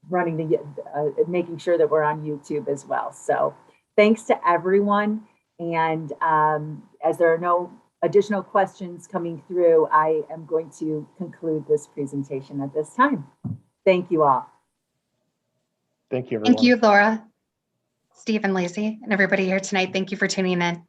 running the making sure that we're on YouTube as well. So thanks to everyone. And as there are no additional questions coming through, I am going to conclude this presentation at this time. Thank you all. Thank you, everyone. Thank you, Laura, Steve, and Lacey, and everybody here tonight. Thank you for tuning in.